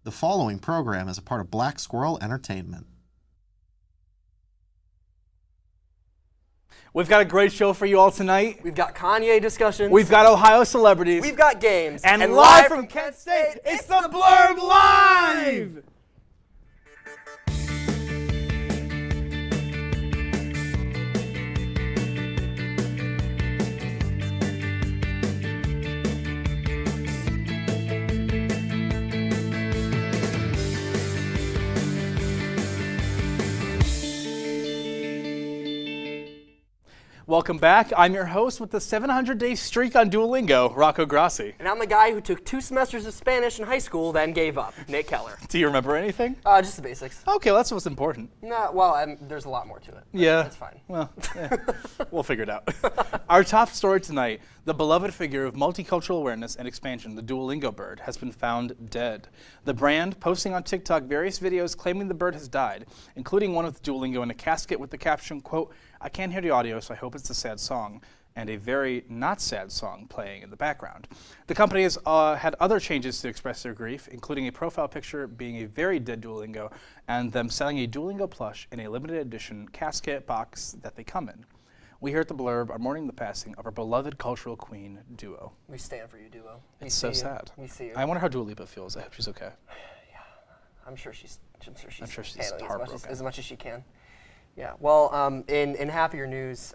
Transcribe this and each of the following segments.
The following program is a part of Black Squirrel Entertainment. We've got a great show for you all tonight. We've got Kanye discussions. We've got Ohio celebrities. We've got games. And live from Kent State, it's the Blurb Live! Welcome back. I'm your host with the 700-day streak on Duolingo, Rocco Grassi. And I'm the guy who took 2 semesters of Spanish in high school, then gave up, Nate Keller. Do you remember anything? Just the basics. Okay, well, that's what's important. No, well, there's a lot more to it. Yeah. That's fine. Well, we'll figure it out. Our top story tonight, the beloved figure of multicultural awareness and expansion, the Duolingo bird, has been found dead. The brand posting on TikTok various videos claiming the bird has died, including one with Duolingo in a casket with the caption, quote, "I can't hear the audio, so I hope it's a sad song," and a very not sad song playing in the background. The company has had other changes to express their grief, including a profile picture being a very dead Duolingo, and them selling a Duolingo plush in a limited edition casket box that they come in. We here at The Blurb are mourning the passing of our beloved cultural queen, Duo. We stand for you, Duo. It's so sad. We see you. I wonder how Dua Lipa feels. I hope she's okay. Yeah, I'm sure she's handling heartbroken. as much as she can. Yeah, well, in happier news,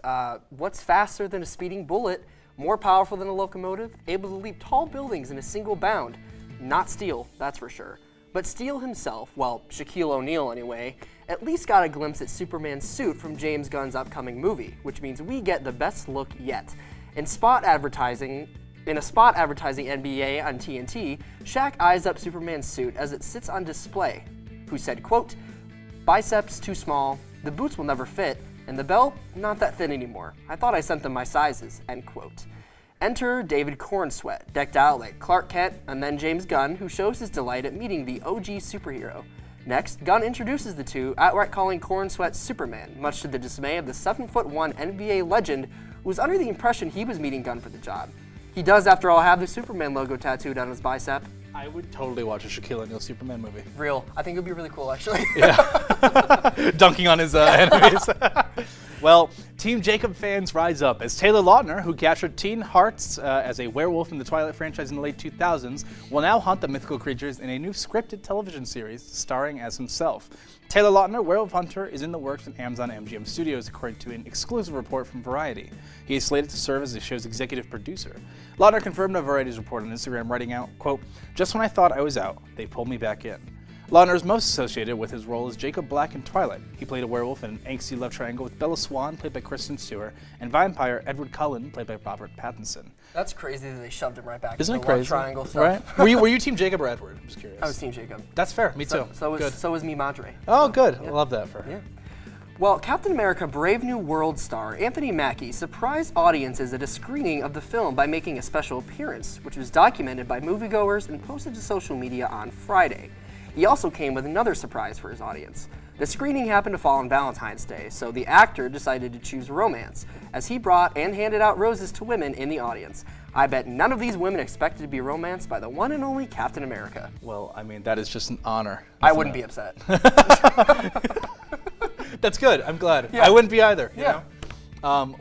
what's faster than a speeding bullet, more powerful than a locomotive, able to leap tall buildings in a single bound? Not Steel, that's for sure. But Steel himself, well, Shaquille O'Neal anyway, at least got a glimpse at Superman's suit from James Gunn's upcoming movie, which means we get the best look yet. In a spot advertising NBA on TNT, Shaq eyes up Superman's suit as it sits on display, who said, quote, "Biceps too small, the boots will never fit, and the belt not that thin anymore. I thought I sent them my sizes," end quote. Enter David Cornsweat, decked out like Clark Kent, and then James Gunn, who shows his delight at meeting the OG superhero. Next, Gunn introduces the two, outright calling Cornsweat Superman, much to the dismay of the 7'1" NBA legend, who was under the impression he was meeting Gunn for the job. He does, after all, have the Superman logo tattooed on his bicep. I would totally watch a Shaquille O'Neal Superman movie. Real. I think it would be really cool, actually. Yeah. Dunking on his enemies. Well, Team Jacob fans rise up as Taylor Lautner, who captured teen hearts as a werewolf in the Twilight franchise in the late 2000s, will now hunt the mythical creatures in a new scripted television series starring as himself. Taylor Lautner, Werewolf Hunter, is in the works at Amazon MGM Studios, according to an exclusive report from Variety. He is slated to serve as the show's executive producer. Lautner confirmed to Variety's report on Instagram, writing out, quote, "Just when I thought I was out, they pulled me back in." Lautner is most associated with his role as Jacob Black in Twilight. He played a werewolf in an angsty love triangle with Bella Swan, played by Kristen Stewart, and vampire Edward Cullen, played by Robert Pattinson. That's crazy that they shoved him right back Isn't into it the love crazy? triangle stuff. Right? Were you Team Jacob or Edward? I'm just curious. I was Team Jacob. That's fair. Me too. So was me Madre. Oh, good. I love that for her. Yeah. Well, Captain America Brave New World star Anthony Mackie surprised audiences at a screening of the film by making a special appearance, which was documented by moviegoers and posted to social media on Friday. He also came with another surprise for his audience. The screening happened to fall on Valentine's Day, so the actor decided to choose romance, as he brought and handed out roses to women in the audience. I bet none of these women expected to be romanced by the one and only Captain America. Well, I mean, that is just an honor. I wouldn't be upset. That's good. I'm glad. Yeah. I wouldn't be either. Yeah. You know?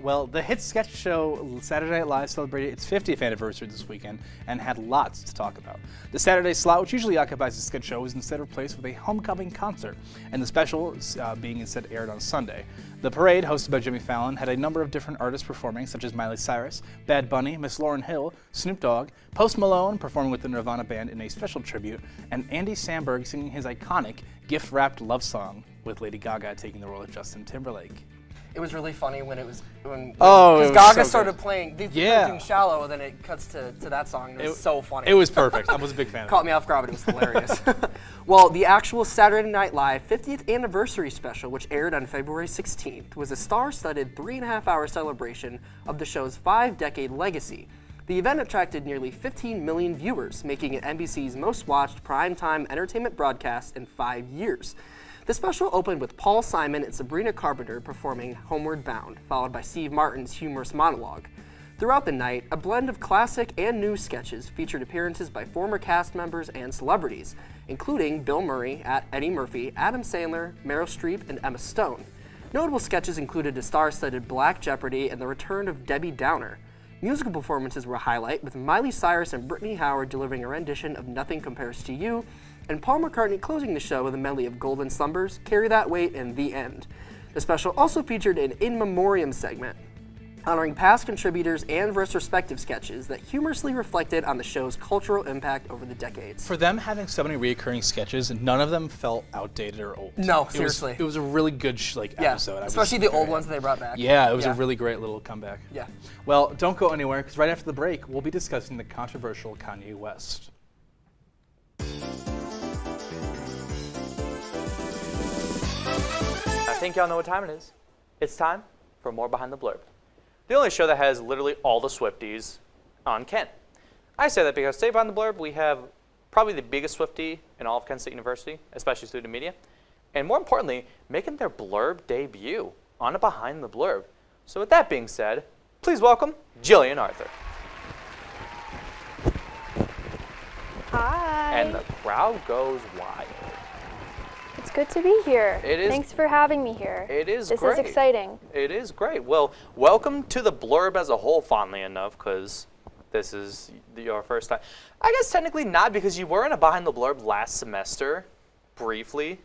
Well, the hit sketch show Saturday Night Live celebrated its 50th anniversary this weekend and had lots to talk about. The Saturday slot, which usually occupies the sketch show, was instead replaced with a homecoming concert, and the special being instead aired on Sunday. The parade, hosted by Jimmy Fallon, had a number of different artists performing, such as Miley Cyrus, Bad Bunny, Miss Lauryn Hill, Snoop Dogg, Post Malone performing with the Nirvana band in a special tribute, and Andy Samberg singing his iconic gift-wrapped love song, with Lady Gaga taking the role of Justin Timberlake. It was really funny when it was because Gaga started playing. They Yeah. doing "Shallow," and then it cuts to that song. And it was so funny. It was perfect. I was a big fan of it. Caught me off guard, but it was hilarious. Well, the actual Saturday Night Live 50th anniversary special, which aired on February 16th, was a star-studded 3.5-hour celebration of the show's 5-decade legacy. The event attracted nearly 15 million viewers, making it NBC's most-watched primetime entertainment broadcast in 5 years. The special opened with Paul Simon and Sabrina Carpenter performing Homeward Bound, followed by Steve Martin's humorous monologue. Throughout the night, a blend of classic and new sketches featured appearances by former cast members and celebrities, including Bill Murray, Eddie Murphy, Adam Sandler, Meryl Streep, and Emma Stone. Notable sketches included a star-studded Black Jeopardy and the return of Debbie Downer. Musical performances were a highlight, with Miley Cyrus and Brittany Howard delivering a rendition of Nothing Compares to You, and Paul McCartney closing the show with a medley of Golden Slumbers, Carry That Weight, and The End. The special also featured an In Memoriam segment, honoring past contributors and retrospective sketches that humorously reflected on the show's cultural impact over the decades. For them having so many recurring sketches, none of them felt outdated or old. No, seriously. It was a really good episode. Especially the old ones that they brought back. Yeah, it was a really great little comeback. Yeah. Well, don't go anywhere, because right after the break, we'll be discussing the controversial Kanye West. I think y'all know what time it is. It's time for more Behind the Blurb, the only show that has literally all the Swifties on Kent. I say that because today Behind the Blurb, we have probably the biggest Swiftie in all of Kent State University, especially student media, and more importantly, making their Blurb debut on a Behind the Blurb. So with that being said, please welcome Jillian Arthur. Hi. And the crowd goes wild. It's good to be here. It is. Thanks for having me here. It is This great. is exciting. It is great. Well, welcome to the Blurb as a whole, fondly enough, because this is your first time. I guess technically not, because you were in a Behind the Blurb last semester, briefly,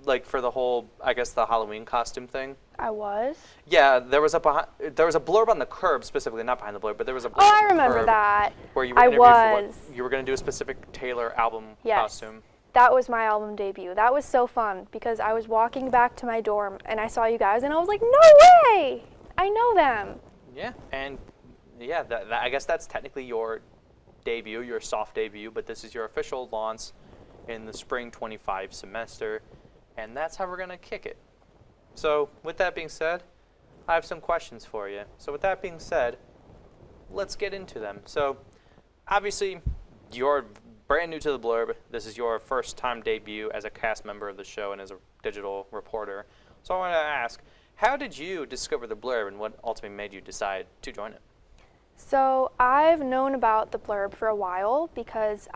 like for the whole, I guess, the Halloween costume thing. I was. Yeah, there was a Blurb on the curb, specifically, not Behind the Blurb, but there was a Blurb Oh, I on the remember curb that. where you were I interviewed for was. what you were going to do a specific Taylor album Yes. costume. That was my album debut. That was so fun because I was walking back to my dorm and I saw you guys and I was like, no way! I know them. Yeah, and yeah, I guess that's technically your debut, your soft debut, but this is your official launch in the spring 25 semester, and that's how we're going to kick it. So with that being said, I have some questions for you. So with that being said, let's get into them. So obviously, you're brand new to the Blurb. This is your first time debut as a cast member of the show and as a digital reporter. So I want to ask, how did you discover the Blurb and what ultimately made you decide to join it? So I've known about the Blurb for a while because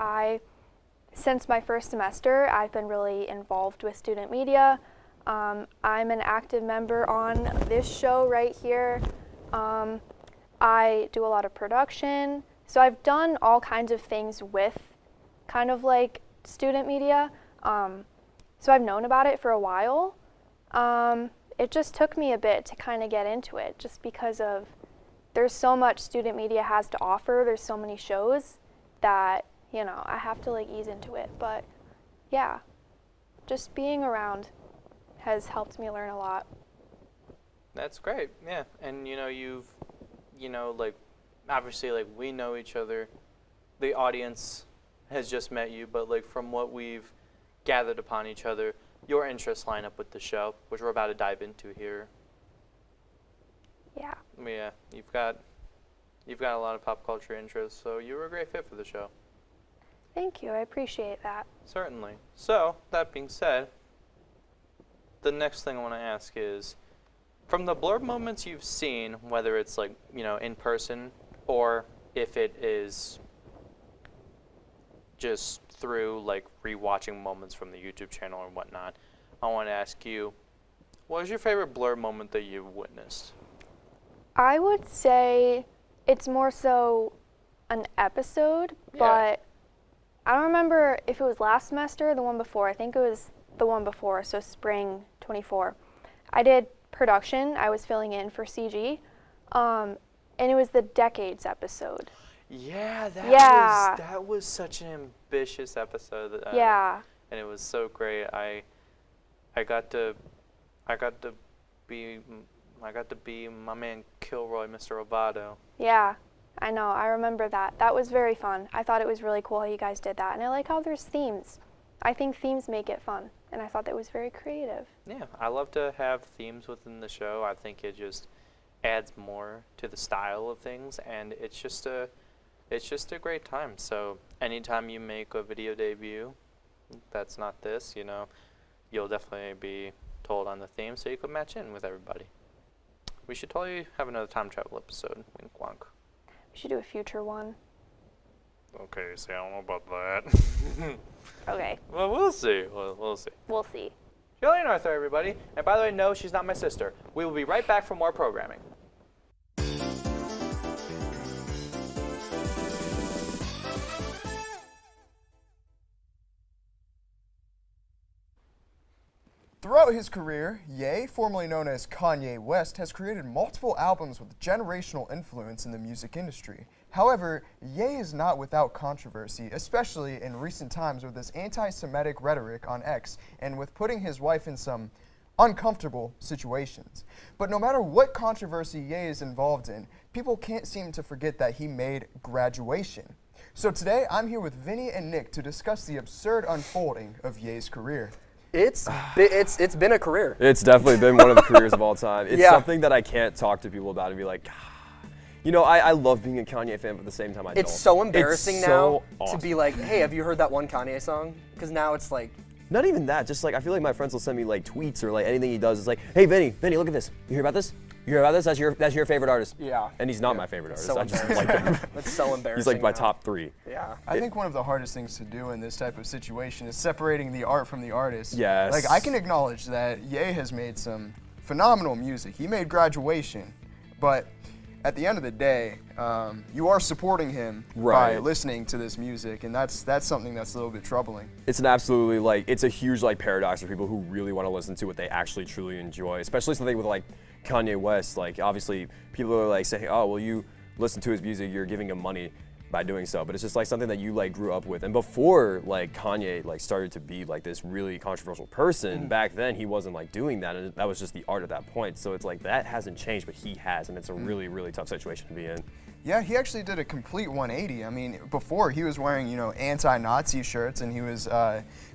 since my first semester, I've been really involved with student media. I'm an active member on this show right here. I do a lot of production. So I've done all kinds of things with kind of like student media. So I've known about it for a while. It just took me a bit to kind of get into it just because of there's so much student media has to offer. There's so many shows that, you know, I have to like ease into it. But yeah, just being around has helped me learn a lot. That's great, yeah. And like, obviously, like, we know each other. The audience has just met you, but like from what we've gathered upon each other, your interests line up with the show, which we're about to dive into here. Yeah. Yeah, you've got a lot of pop culture interests, so you were a great fit for the show. Thank you. I appreciate that. Certainly. So, that being said, the next thing I want to ask is, from the Blurb moments you've seen, whether it's like, in person, or if it is just through like rewatching moments from the YouTube channel or whatnot, I want to ask you, what is your favorite Blurb moment that you've witnessed? I would say it's more so an episode, but I don't remember if it was last semester or the one before. I think it was the one before, so spring 24. I did production. I was filling in for CG, and it was the Decades episode. Yeah, Yeah. that was such an ambitious episode. Yeah. And it was so great. I got to be my man Kilroy, Mr. Roboto. Yeah, I know. I remember that. That was very fun. I thought it was really cool how you guys did that, and I like how there's themes. I think themes make it fun, and I thought that was very creative. Yeah, I love to have themes within the show. I think it just adds more to the style of things, and it's just a great time. So anytime you make a video debut that's not this, you'll definitely be told on the theme so you can match in with everybody. We should totally have another time travel episode. Wink, wonk. We should do a future one. Okay, see, I don't know about that. Okay, Well, we'll see. We'll see. we'll see. Jillian Arthur, everybody. And by the way, no, she's not my sister. We will be right back for more programming. Throughout his career, Ye, formerly known as Kanye West, has created multiple albums with generational influence in the music industry. However, Ye is not without controversy, especially in recent times with his anti-Semitic rhetoric on X and with putting his wife in some uncomfortable situations. But no matter what controversy Ye is involved in, people can't seem to forget that he made Graduation. So today, I'm here with Vinny and Nick to discuss the absurd unfolding of Ye's career. It's been a career. It's definitely been one of the careers of all time. It's Yeah. something that I can't talk to people about and be like, you know, I love being a Kanye fan, but at the same time I don't. It's so embarrassing It's now so awesome. to be like, hey, have you heard that one Kanye song? Because now it's like, Not even that, just like, I feel like my friends will send me like tweets or like anything he does. It's like, hey, Vinny, look at this. You hear about this? You hear about this? That's your favorite artist. Yeah. And he's not my favorite artist. so I just embarrassing. like him. That's so embarrassing. He's like my now. top 3. Yeah. I think one of the hardest things to do in this type of situation is separating the art from the artist. Yes. Like, I can acknowledge that Ye has made some phenomenal music. He made Graduation, but at the end of the day, you are supporting him by Right. listening to this music, and that's something that's a little bit troubling. It's an absolutely like, it's a huge like paradox for people who really want to listen to what they actually truly enjoy, especially something with like Kanye West. Like obviously people are like saying, oh, well you listen to his music, you're giving him money by doing so, but it's just like something that you like grew up with. And before like Kanye like started to be like this really controversial person, back then he wasn't like doing that, and that was just the art at that point. So it's like that hasn't changed, but he has, and it's a really, really tough situation to be in. Yeah, he actually did a complete 180. I mean, before he was wearing, anti-Nazi shirts and he was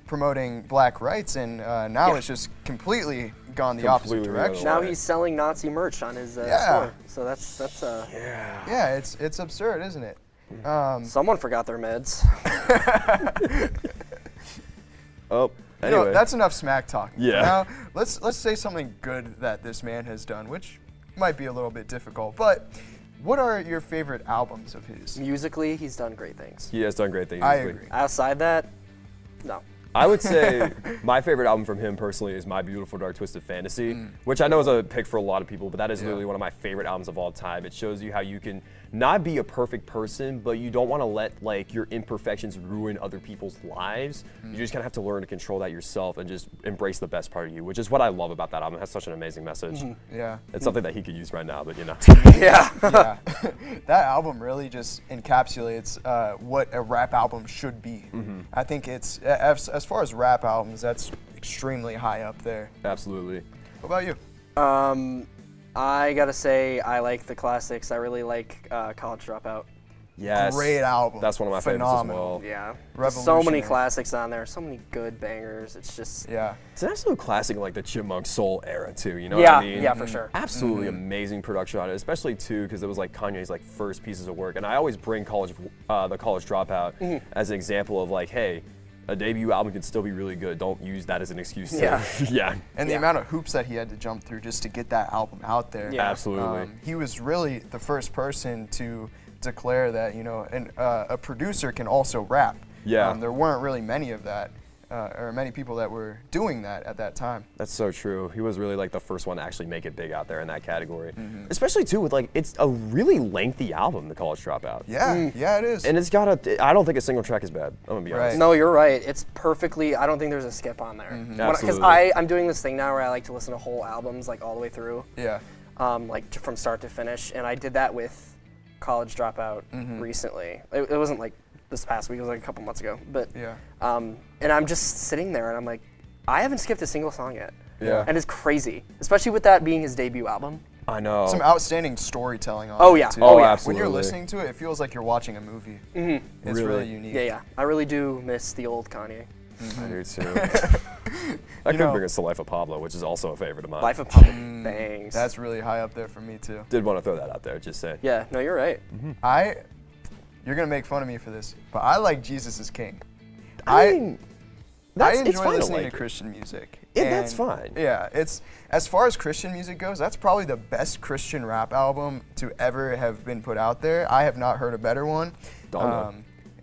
promoting black rights, and now it's just completely gone the opposite Completely the other direction. way. Now he's selling Nazi merch on his Yeah. store. So that's Yeah, it's absurd, isn't it? someone forgot their meds. Oh, anyway. That's enough smack talking. Yeah. Now let's say something good that this man has done, which might be a little bit difficult. But what are your favorite albums of his? Musically, he's done great things. He has done great things. I musically. agree. Outside that, no. I would say my favorite album from him personally is My Beautiful Dark Twisted Fantasy, which I know is a pick for a lot of people, but that is literally one of my favorite albums of all time. It shows you how you can not be a perfect person, but you don't want to let like your imperfections ruin other people's lives. You just kind of have to learn to control that yourself and just embrace the best part of you, which is what I love about that album. It has such an amazing message. Yeah. It's something that he could use right now, but Yeah. Yeah. That album really just encapsulates what a rap album should be. I think it's, as far as rap albums, that's extremely high up there. Absolutely. What about you? I gotta say, I like the classics. I really like College Dropout. Yes. Great album. That's one of my Phenomenal. favorites as well. Yeah. There's so many Revolutionary. classics on there. So many good bangers. It's just. Yeah. It's an absolute classic in like the Chipmunk Soul era too, you know Yeah, what I mean? yeah, for sure. Absolutely amazing production on it, especially too because it was like Kanye's like first pieces of work. And I always bring the College Dropout as an example of like, hey, a debut album can still be really good. Don't use that as an excuse to Yeah. yeah. And the Yeah. amount of hoops that he had to jump through just to get that album out there. Yeah. Absolutely. He was really the first person to declare that, a producer can also rap. Yeah. There weren't really many of that, or many people that were doing that at that time. That's so true. He was really like the first one to actually make it big out there in that category. Especially too with like, it's a really lengthy album, The College Dropout. Yeah, yeah, it is. And it's got I don't think a single track is bad. I'm gonna be honest. Right. No, you're right. It's perfectly. I don't think there's a skip on there. Because Absolutely. I'm doing this thing now where I like to listen to whole albums like all the way through, yeah. like from start to finish, and I did that with College Dropout recently. It wasn't like this past week. It was like a couple months ago. But Yeah. and I'm just sitting there and I'm like, I haven't skipped a single song yet. Yeah. And it's crazy, especially with that being his debut album. I know. Some outstanding storytelling on Oh, it, yeah. too. Oh, yeah. When absolutely. you're listening to it, it feels like you're watching a movie. It's Really? really unique. Yeah, yeah. I really do miss the old Kanye. I do too. I could know- bring us to Life of Pablo, which is also a favorite of mine. Life of Pablo bangs. That's really high up there for me, too. Did want to throw that out there, just say. Yeah, no, you're right. You're going to make fun of me for this, but I like Jesus is King. I mean, That's, I it's enjoy fine to listening like to it. Christian music. Yeah, that's And, fine. Yeah, it's as far as Christian music goes, that's probably the best Christian rap album to ever have been put out there. I have not heard a better one. Donda.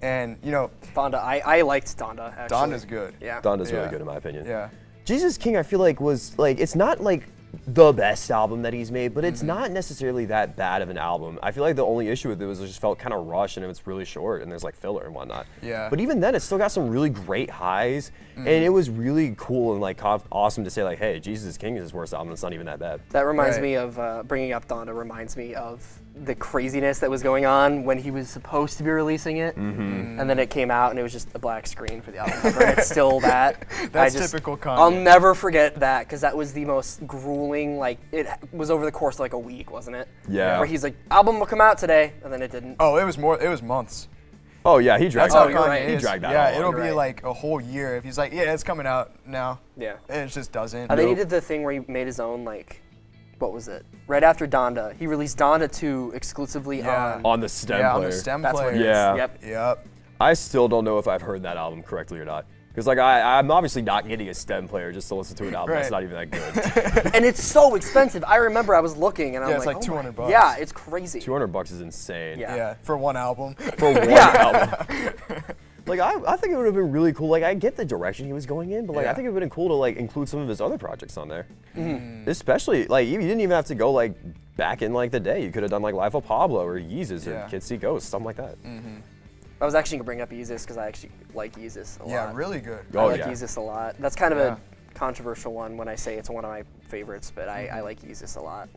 And you know, Donda, I liked Donda, actually. Donda's good. Yeah. Donda's really Yeah. good in my opinion. Yeah. Jesus King, I feel like was like it's not like the best album that he's made, but it's not necessarily that bad of an album. I feel like the only issue with it was it just felt kind of rushed and it was really short and there's like filler and whatnot. Yeah. But even then, it still got some really great highs, and it was really cool and like awesome to say like, hey, Jesus is King is his worst album. It's not even that bad. That reminds Right. me of, bringing up Donda reminds me of the craziness that was going on when he was supposed to be releasing it. And then it came out and it was just a black screen for the album cover. And it's still that. That's typical Kanye. I'll never forget that because that was the most grueling, like, it was over the course of like a week, wasn't it? Yeah. Where he's like, album will come out today, and then it didn't. Oh, it was months. Oh yeah, he dragged That's how that. you're Kanye right. He is. dragged that Yeah, out. it'll You're be right. like a whole year if he's like, yeah, it's coming out now. Yeah. And it just doesn't. And then he did the thing where he made his own, like, what was it? Right after Donda, he released Donda 2 exclusively Yeah. on the stem yeah, player. on the stem That's what player. it is. Yeah. Yep. Yep. I still don't know if I've heard that album correctly or not. Because like I'm obviously not getting a stem player just to listen to an album that's Right. not even that good. And it's so expensive. I remember I was looking and I'm Yeah, it's like, like oh my- $200. Yeah, it's crazy. $200 is insane. Yeah. Yeah, for one album. For one album. Like I think it would have been really cool. Like I get the direction he was going in, but like I Yeah. think it would have been cool to like include some of his other projects on there. Especially like you didn't even have to go like back in like the day. You could have done like Life of Pablo or Yeezus Yeah. or Kids See Ghosts, something like that. I was actually gonna bring up Yeezus because I actually like Yeezus a lot. Yeah, really good. I Oh, like yeah. Yeezus a lot. That's kind of Yeah. a controversial one when I say it's one of my favorites, but I like Yeezus a lot.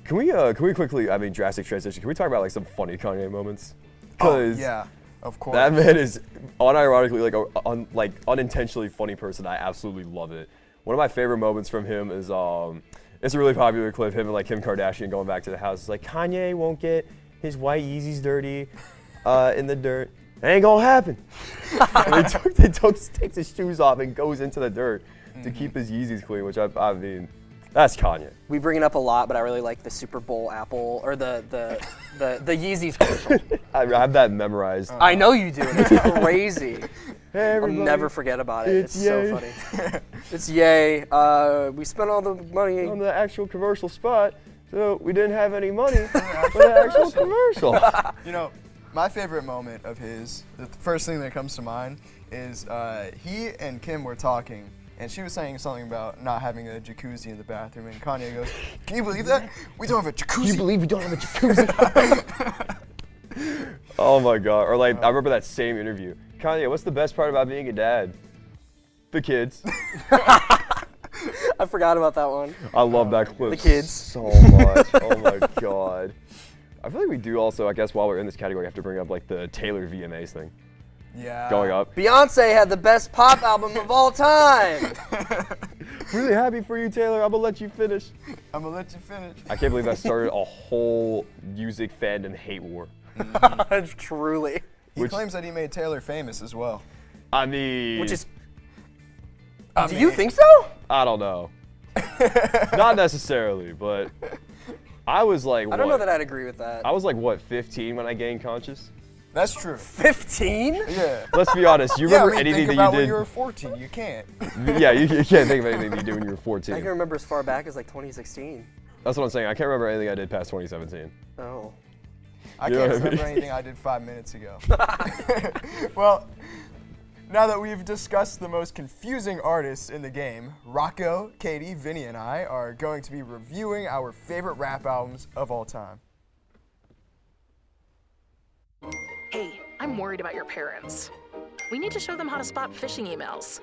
Can we quickly? I mean, drastic transition. Can we talk about like some funny Kanye moments? Oh, Because yeah, of course. that man is unironically like unintentionally funny person. I absolutely love it. One of my favorite moments from him is it's a really popular clip. Him and like Kim Kardashian going back to the house. It's like Kanye won't get his white Yeezys dirty in the dirt. It ain't gonna happen. And takes his shoes off and goes into the dirt to keep his Yeezys clean. Which I mean, that's Kanye. We bring it up a lot, but I really like the Super Bowl apple or the Yeezys commercial. I have that memorized. I know you do. And it's crazy. Hey, I'll everybody. near forget about it. It's so Ye. funny. It's yay. We spent all the money. On the actual commercial spot, so we didn't have any money for the actual commercial. You know, my favorite moment of his, the first thing that comes to mind is he and Kim were talking, and she was saying something about not having a jacuzzi in the bathroom, and Kanye goes, "Can you believe that? We don't have a jacuzzi." Can you believe we don't have a jacuzzi? Oh my god. Or like, I remember that same interview. Kanye, what's the best part about being a dad? The kids. I forgot about that one. I love that clip The kids. so much. Oh my god. I feel like we do also, I guess while we're in this category, have to bring up like the Taylor VMAs thing Yeah. going up. Beyonce had the best pop album of all time. Really happy for you, Taylor. I'm gonna let you finish. I'm gonna let you finish. I can't believe that started a whole music fandom hate war. Truly. He Which- claims that he made Taylor famous as well. I mean, Which is. I Do mean, you think so? I don't know. Not necessarily, but I was like, I don't know what? that I'd agree with that. I was like, what, 15 when I gained conscious? That's true. 15? Yeah. Let's be honest. You Yeah, remember I mean, anything think about that when you you were did? 14. You can't. Yeah, you can't think of anything you did when you were I 14. can remember as far back as like 2016. That's what I'm saying. I can't remember anything I did past 2017. Oh. I You know can't what I remember mean? anything I did 5 minutes ago. Well, now that we've discussed the most confusing artists in the game, Rocco, Katie, Vinny, and I are going to be reviewing our favorite rap albums of all time. Hey, I'm worried about your parents. We need to show them how to spot phishing emails.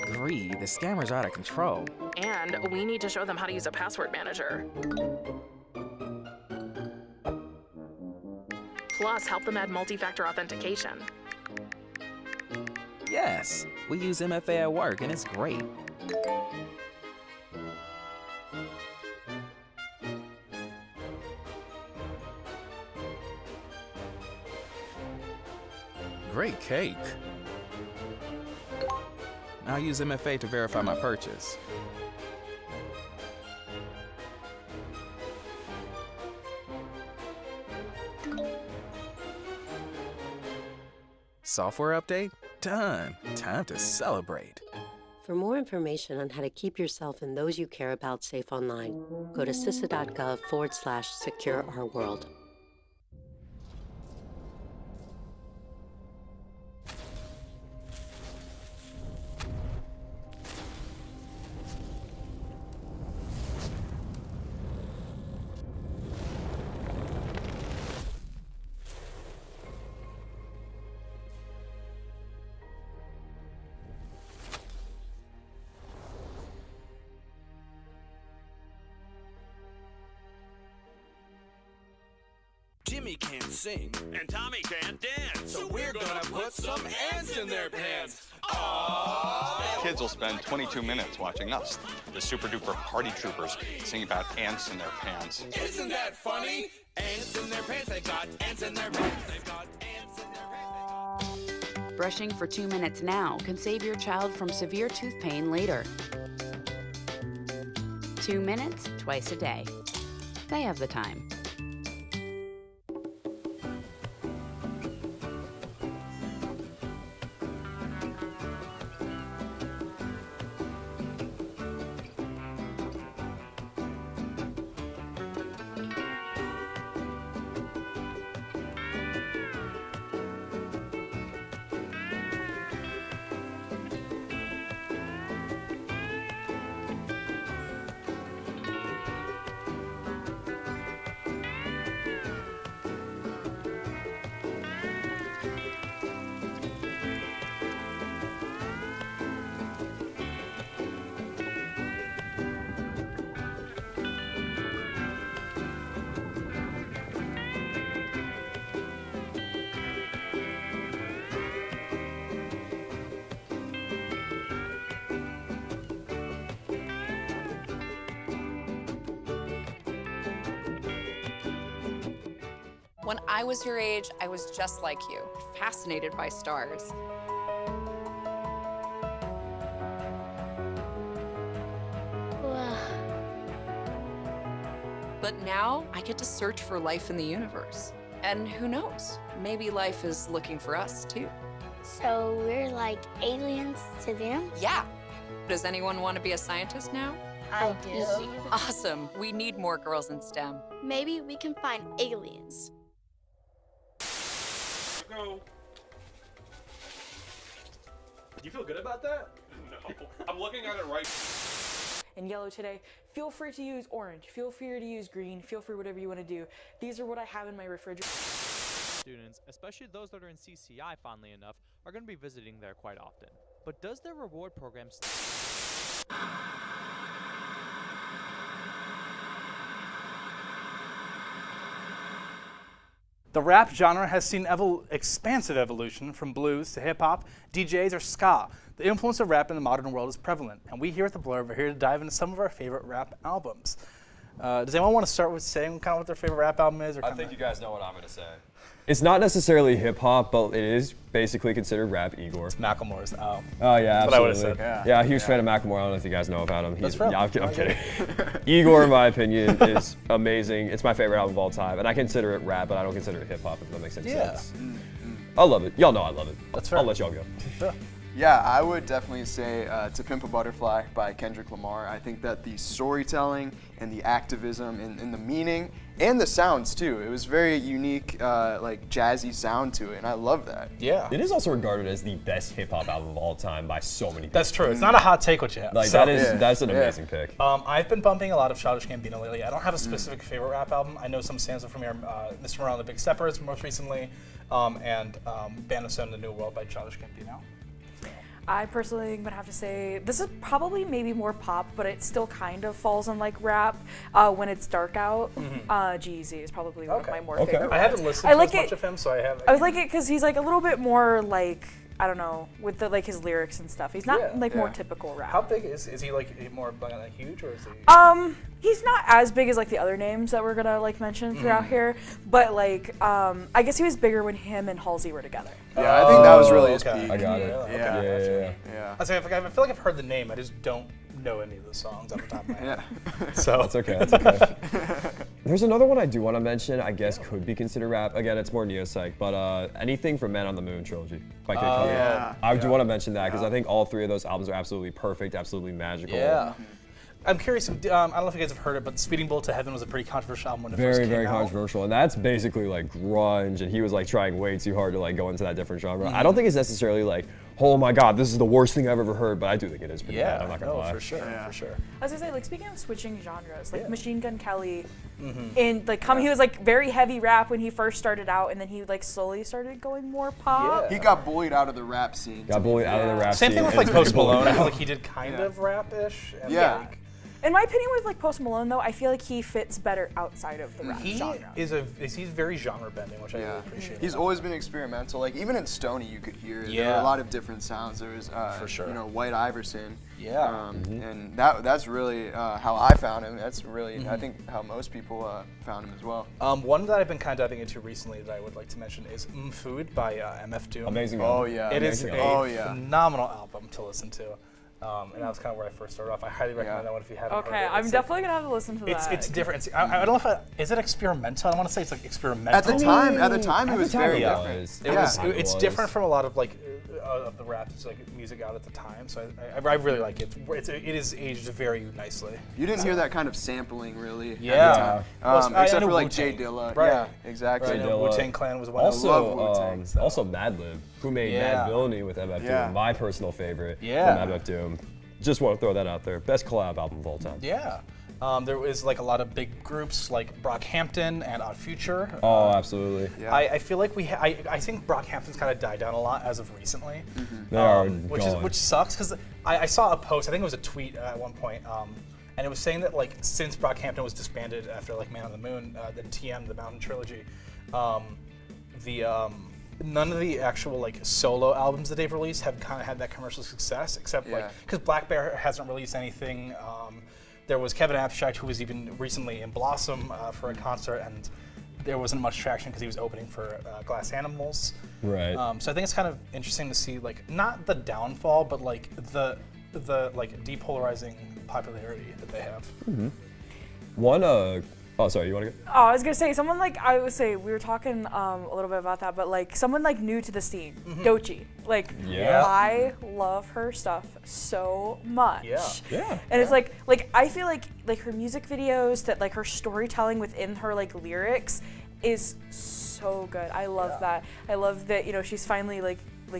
Agree, the scammers are out of control. And we need to show them how to use a password manager. Plus, help them add multi-factor authentication. Yes, we use MFA at work and it's great. Great cake. I'll use MFA to verify my purchase. Software update? done. Time to celebrate. For more information on how to keep yourself and those you care about safe online, go to cisa.gov/secure our world. Jimmy can't sing, and Tommy can't dance, so we're gonna put some ants in their pants. Aww. Kids will spend 22 minutes watching us, the super duper party troopers, sing about ants in their pants. Isn't that funny? Ants in their pants, they've got ants in their pants, they've got ants in their pants. Brushing for 2 minutes now can save your child from severe tooth pain later. 2 minutes, twice a day. They have the time. When I was your age, I was just like you, fascinated by stars. But now I get to search for life in the universe. And who knows, maybe life is looking for us too. So we're like aliens to them? Yeah. Does anyone want to be a scientist now? I do. Awesome. We need more girls in STEM. Maybe we can find aliens. Go. You feel good about that? No. I'm looking at it right. And yellow today. Feel free to use orange. Feel free to use green. Feel free whatever you want to do. These are what I have in my refrigerator. Students, especially those that are in CCI fondly enough, are going to be visiting there quite often. But does their reward program The rap genre has seen expansive evolution from blues to hip-hop, DJs, or ska. The influence of rap in the modern world is prevalent, and we here at The Blurb are here to dive into some of our favorite rap albums. Does anyone want to start with saying kind of what their favorite rap album is? Or I think you guys know what I'm going to say. It's not necessarily hip-hop, but it is basically considered rap. Igor. It's Macklemore's. Oh, yeah, absolutely. That's what I would have said. Yeah, huge fan of Macklemore. I don't know if you guys know about him. Yeah, I'm kidding. Igor, in my opinion, is amazing. It's my favorite album of all time, and I consider it rap, but I don't consider it hip-hop, if that makes any sense. I love it. Y'all know I love it. That's fair. I'll let y'all go. Sure. Yeah, I would definitely say To Pimp a Butterfly by Kendrick Lamar. I think that the storytelling and the activism and the meaning and the sounds too. It was very unique, like jazzy sound to it, and I love that. Yeah. It is also regarded as the best hip-hop album of all time by so many people. That's true. It's not a hot take what you have. Like, so, that's an amazing pick. I've been bumping a lot of Childish Gambino lately. I don't have a specific favorite rap album. I know some stands from here, Mr. Morale and the Big Steppers most recently, and Band of Sound in the New World by Childish Gambino. I personally am gonna have to say this is probably maybe more pop, but it still kind of falls on like rap. When it's dark out, G-Eazy is probably one of my more favorite. I haven't listened to as much of him, so I have. I like it because he's like a little bit more like, I don't know, with the like his lyrics and stuff. He's not more typical rap. How big is he? Like more like huge, or is he? He's not as big as like the other names that we're gonna like mention throughout here, but like I guess he was bigger when him and Halsey were together. Yeah, I think that was really his peak. I got it. Yeah. I feel like I've heard the name. I just don't know any of the songs off the top of my head. Yeah. So That's okay. That's okay. There's another one I do want to mention, I guess could be considered rap. Again, it's more neo-psych, but anything from Man on the Moon trilogy by Kid Cudi. Yeah. I do want to mention that because I think all three of those albums are absolutely perfect, absolutely magical. Yeah. I'm curious, I don't know if you guys have heard it, but Speeding Bullet to Heaven was a pretty controversial album when it first came Very out. controversial, and that's basically like grunge, and he was like trying way too hard to like go into that different genre. I don't think it's necessarily like, oh my god, this is the worst thing I've ever heard, but I do think it is pretty bad, I'm not gonna lie. for sure. I was gonna say, like, speaking of switching genres, like Machine Gun Kelly, and like he was like very heavy rap when he first started out, and then he like slowly started going more pop. He got bullied out of the rap scene. Got bullied out of the rap Same scene. thing with and like Post people- Malone. I feel like he did kind of rap-ish. And like, In my opinion, with like Post Malone though, I feel like he fits better outside of the rap genre. he's very genre bending, which I really appreciate. He's always been experimental. Like even in Stoney, you could hear there were Yeah. a lot of different sounds. There was, For sure. you know, White Iverson. Yeah. And that's really how I found him. That's really I think how most people found him as well. One that I've been kind of diving into recently that I would like to mention is Food by MF Doom. Amazing Oh album. yeah. It is Amazing. a phenomenal album to listen to. And that was kind of where I first started off. I highly recommend that one if you haven't heard Okay, it. I'm definitely gonna have to listen to that. It's different. I don't know if is it experimental? I don't want to say it's like experimental. At the time, it was very different. It's different from a lot of like of the rap like music out at the time. So I really like it. It is aged very nicely. You didn't hear that kind of sampling really. Yeah. At the time. Well, except I for like Wu-Tang. Jay Dilla. Right. Yeah, exactly. Right. Wu-Tang Clan was one. Also, I love Wu-Tang, also Madlib, who made Mad Villainy with MF Doom, my personal favorite from MF Doom. Just want to throw that out there. Best collab album of all time. Yeah. There was like a lot of big groups like Brockhampton and Odd Future. Oh, absolutely. Yeah. I feel like I think Brockhampton's kind of died down a lot as of recently. They are which sucks because I saw a post. I think it was a tweet at one point, and it was saying that like since Brockhampton was disbanded after like Man on the Moon, the TM, the Mountain Trilogy, none of the actual like solo albums that they've released have kind of had that commercial success, except like because Black Bear hasn't released anything. There was Kevin Abstract, who was even recently in Blossom for a concert, and there wasn't much traction because he was opening for Glass Animals. Right. So I think it's kind of interesting to see like not the downfall, but like the like depolarizing popularity that they have. One, oh, sorry, you want to go? Oh, I was gonna say someone like I would say we were talking a little bit about that, but like someone like new to the scene, Doechii. Like I love her stuff so much. Yeah. And it's like I feel like her music videos, that like her storytelling within her like lyrics is so good. I love that. I love that, you know, she's finally like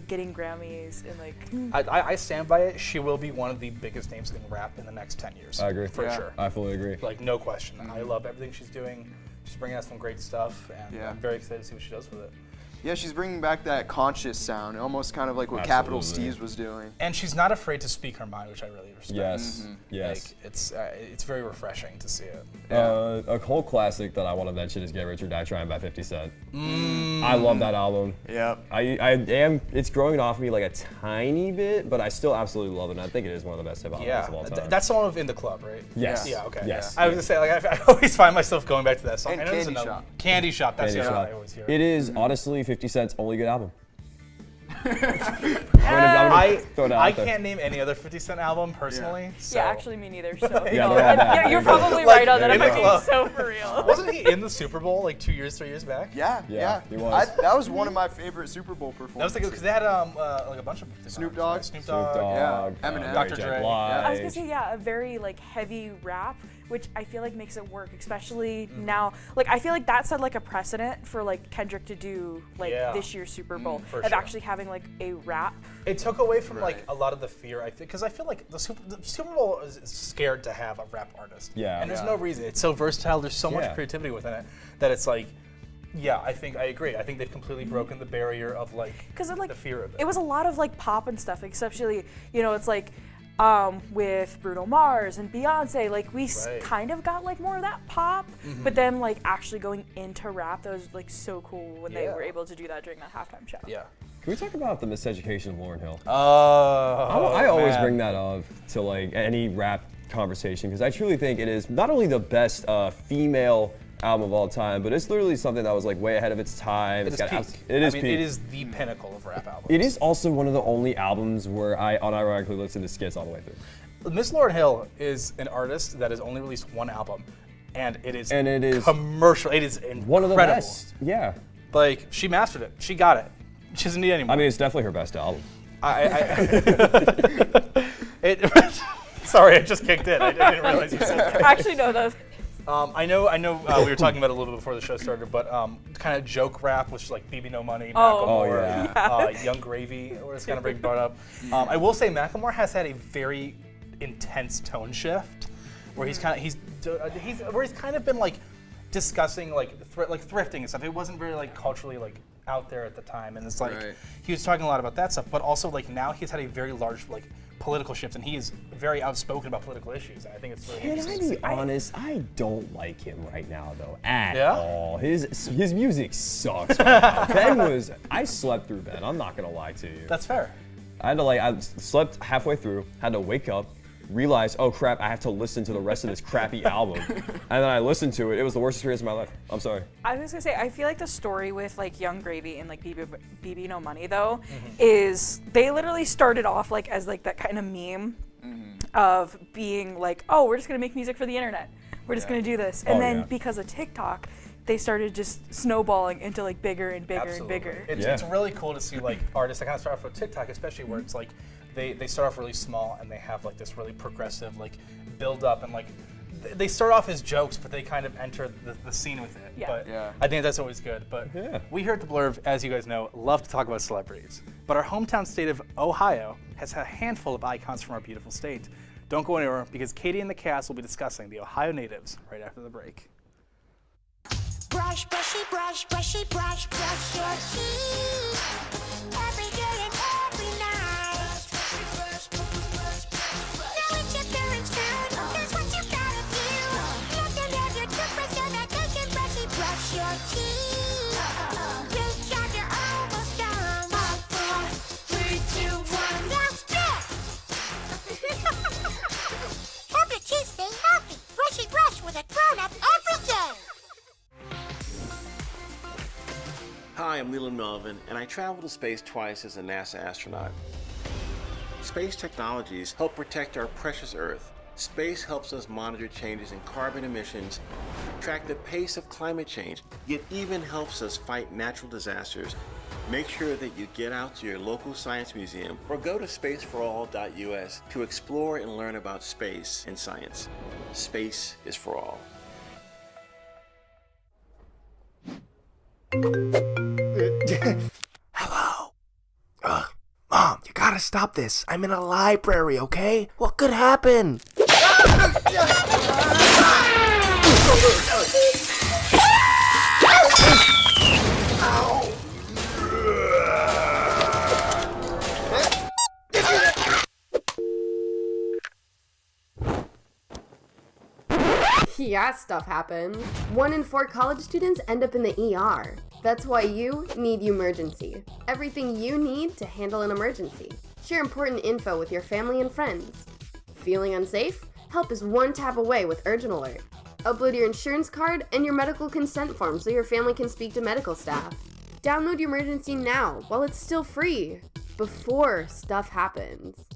getting Grammys and like I stand by it. She will be one of the biggest names in rap in the next 10 years. I agree. For sure. I fully agree. Like, no question. I love everything she's doing. She's bringing us some great stuff, and I'm very excited to see what she does with it. Yeah, she's bringing back that conscious sound, almost kind of like what Capital Steez was doing. And she's not afraid to speak her mind, which I really respect. Yes, yes. Like, it's very refreshing to see it. A whole classic that I want to mention is Get Rich or Die Trying by 50 Cent. I love that album. Yep. It's growing off me like a tiny bit, but I still absolutely love it, and I think it is one of the best hip hop albums of all time. That's the one of In the Club, right? Yes. Yeah, okay. Yes. I was gonna say, like, I always find myself going back to that song. And I know there's Candy another Shop. one. Candy Shop, that's Candy the other Shop. I always hear. It is honestly 50 Cent's only good album. I can't name any other 50 Cent album personally. So. yeah, actually me neither. So Yeah, they're all bad. you're probably right on that. In I'm the being club. so for real. Wasn't he in the Super Bowl like 3 years back? Yeah. he was. That was one of my favorite Super Bowl That was performances. like because they had like a bunch of Snoop Dogg. Snoop Dogg, yeah. Eminem. Dr. Dre. I was gonna say a very like heavy rap, which I feel like makes it work, especially now. Like I feel like that set like a precedent for like Kendrick to do like this year's Super Bowl for of sure. actually having like a rap. It took away from like a lot of the fear, I think, because I feel like the Super Bowl is scared to have a rap artist. Yeah. And there's no reason. It's so versatile. There's so much creativity within it that it's like, yeah, I agree. I think they've completely broken the barrier of like the fear of it. It was a lot of like pop and stuff, especially it's like with Bruno Mars and Beyonce, like we kind of got like more of that pop, but then like actually going into rap, that was like so cool when they were able to do that during that halftime show. Yeah. Can we talk about the miseducation of Lauryn Hill? I always bring that up to like any rap conversation because I truly think it is not only the best female album of all time, but it's literally something that was like way ahead of its time. It is peak. It is peak. peak. It is the pinnacle of rap albums. It is also one of the only albums where I unironically listen to skits all the way through. Miss Lauryn Hill is an artist that has only released one album. and it is commercial. It is incredible. One of the best. Yeah. Like, she mastered it. She got it. She doesn't need any more. I mean, it's definitely her best album. Sorry, I just kicked in. I didn't realize you said that. Actually, no, that. I know. We were talking about it a little bit before the show started, but kind of joke rap, which is like BB No Money, Macklemore, Young Gravy, where it's kind of being brought up. I will say Macklemore has had a very intense tone shift, where he's kind of been like discussing like thrifting and stuff. It wasn't very like culturally like out there at the time, and it's like he was talking a lot about that stuff, but also like now he's had a very large like political shift, and he is very outspoken about political issues, and I think it's really interesting. Can I be honest? I don't like him right now, though, at all. His music sucks right now. Ben I slept through Ben, I'm not gonna lie to you. That's fair. I slept halfway through, had to wake up, realized, oh crap, I have to listen to the rest of this crappy album. And then I listened to it. It was the worst experience of my life. I'm sorry. I was gonna say, I feel like the story with like Young Gravy and like BB No Money though, is they literally started off like as like that kind of meme of being like, oh, we're just gonna make music for the internet. We're just gonna do this. And then because of TikTok, they started just snowballing into like bigger and bigger and bigger. It's really cool to see like artists that kind of start off with TikTok, especially where it's like they start off really small and they have like this really progressive like build up, and like they start off as jokes, but they kind of enter the scene with it. But I think that's always good. But we here at the Blurb, as you guys know, love to talk about celebrities. But our hometown state of Ohio has a handful of icons from our beautiful state. Don't go anywhere, because Katie and the cast will be discussing the Ohio natives right after the break. Brush, brushy, brush, brushy, brush, brush your teeth. Every day and every night. Now it's your parents' turn. Here's what you gotta do. Let them have your toothbrush so that they can brushy brush your teeth. Good job, you're almost done. 5, 4, 3, 2, 1. Now spit! Help your teeth stay healthy. Brushy brush with a grown-up every day. Hi, I'm Leland Melvin, and I traveled to space twice as a NASA astronaut. Space technologies help protect our precious Earth. Space helps us monitor changes in carbon emissions, track the pace of climate change. It even helps us fight natural disasters. Make sure that you get out to your local science museum or go to spaceforall.us to explore and learn about space and science. Space is for all. Hello. Mom, you gotta stop this. I'm in a library, okay? What could happen? Yeah, stuff happens. 1 in 4 college students end up in the ER. That's why you need Emergency. Everything you need to handle an emergency. Share important info with your family and friends. Feeling unsafe? Help is one tap away with Urgent Alert. Upload your insurance card and your medical consent form so your family can speak to medical staff. Download Emergency now while it's still free, before stuff happens.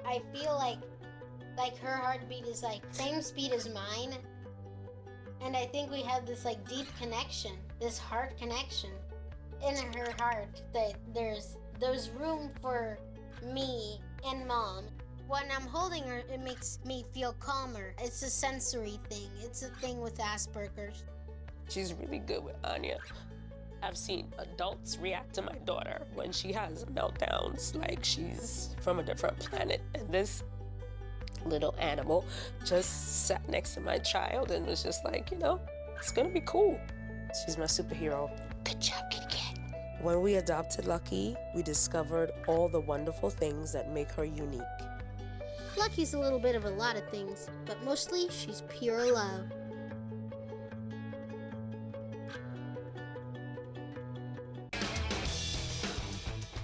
I feel like her heartbeat is like same speed as mine, and I think we have this like deep connection, this heart connection in her heart, that there's room for me and Mom. When I'm holding her, it makes me feel calmer. It's a sensory thing. It's a thing with Asperger's. She's really good with Anya. I've seen adults react to my daughter when she has meltdowns like she's from a different planet. And this little animal just sat next to my child and was just like, you know, it's gonna be cool. She's my superhero. Good job, kitty cat. When we adopted Lucky, we discovered all the wonderful things that make her unique. Lucky's a little bit of a lot of things, but mostly she's pure love.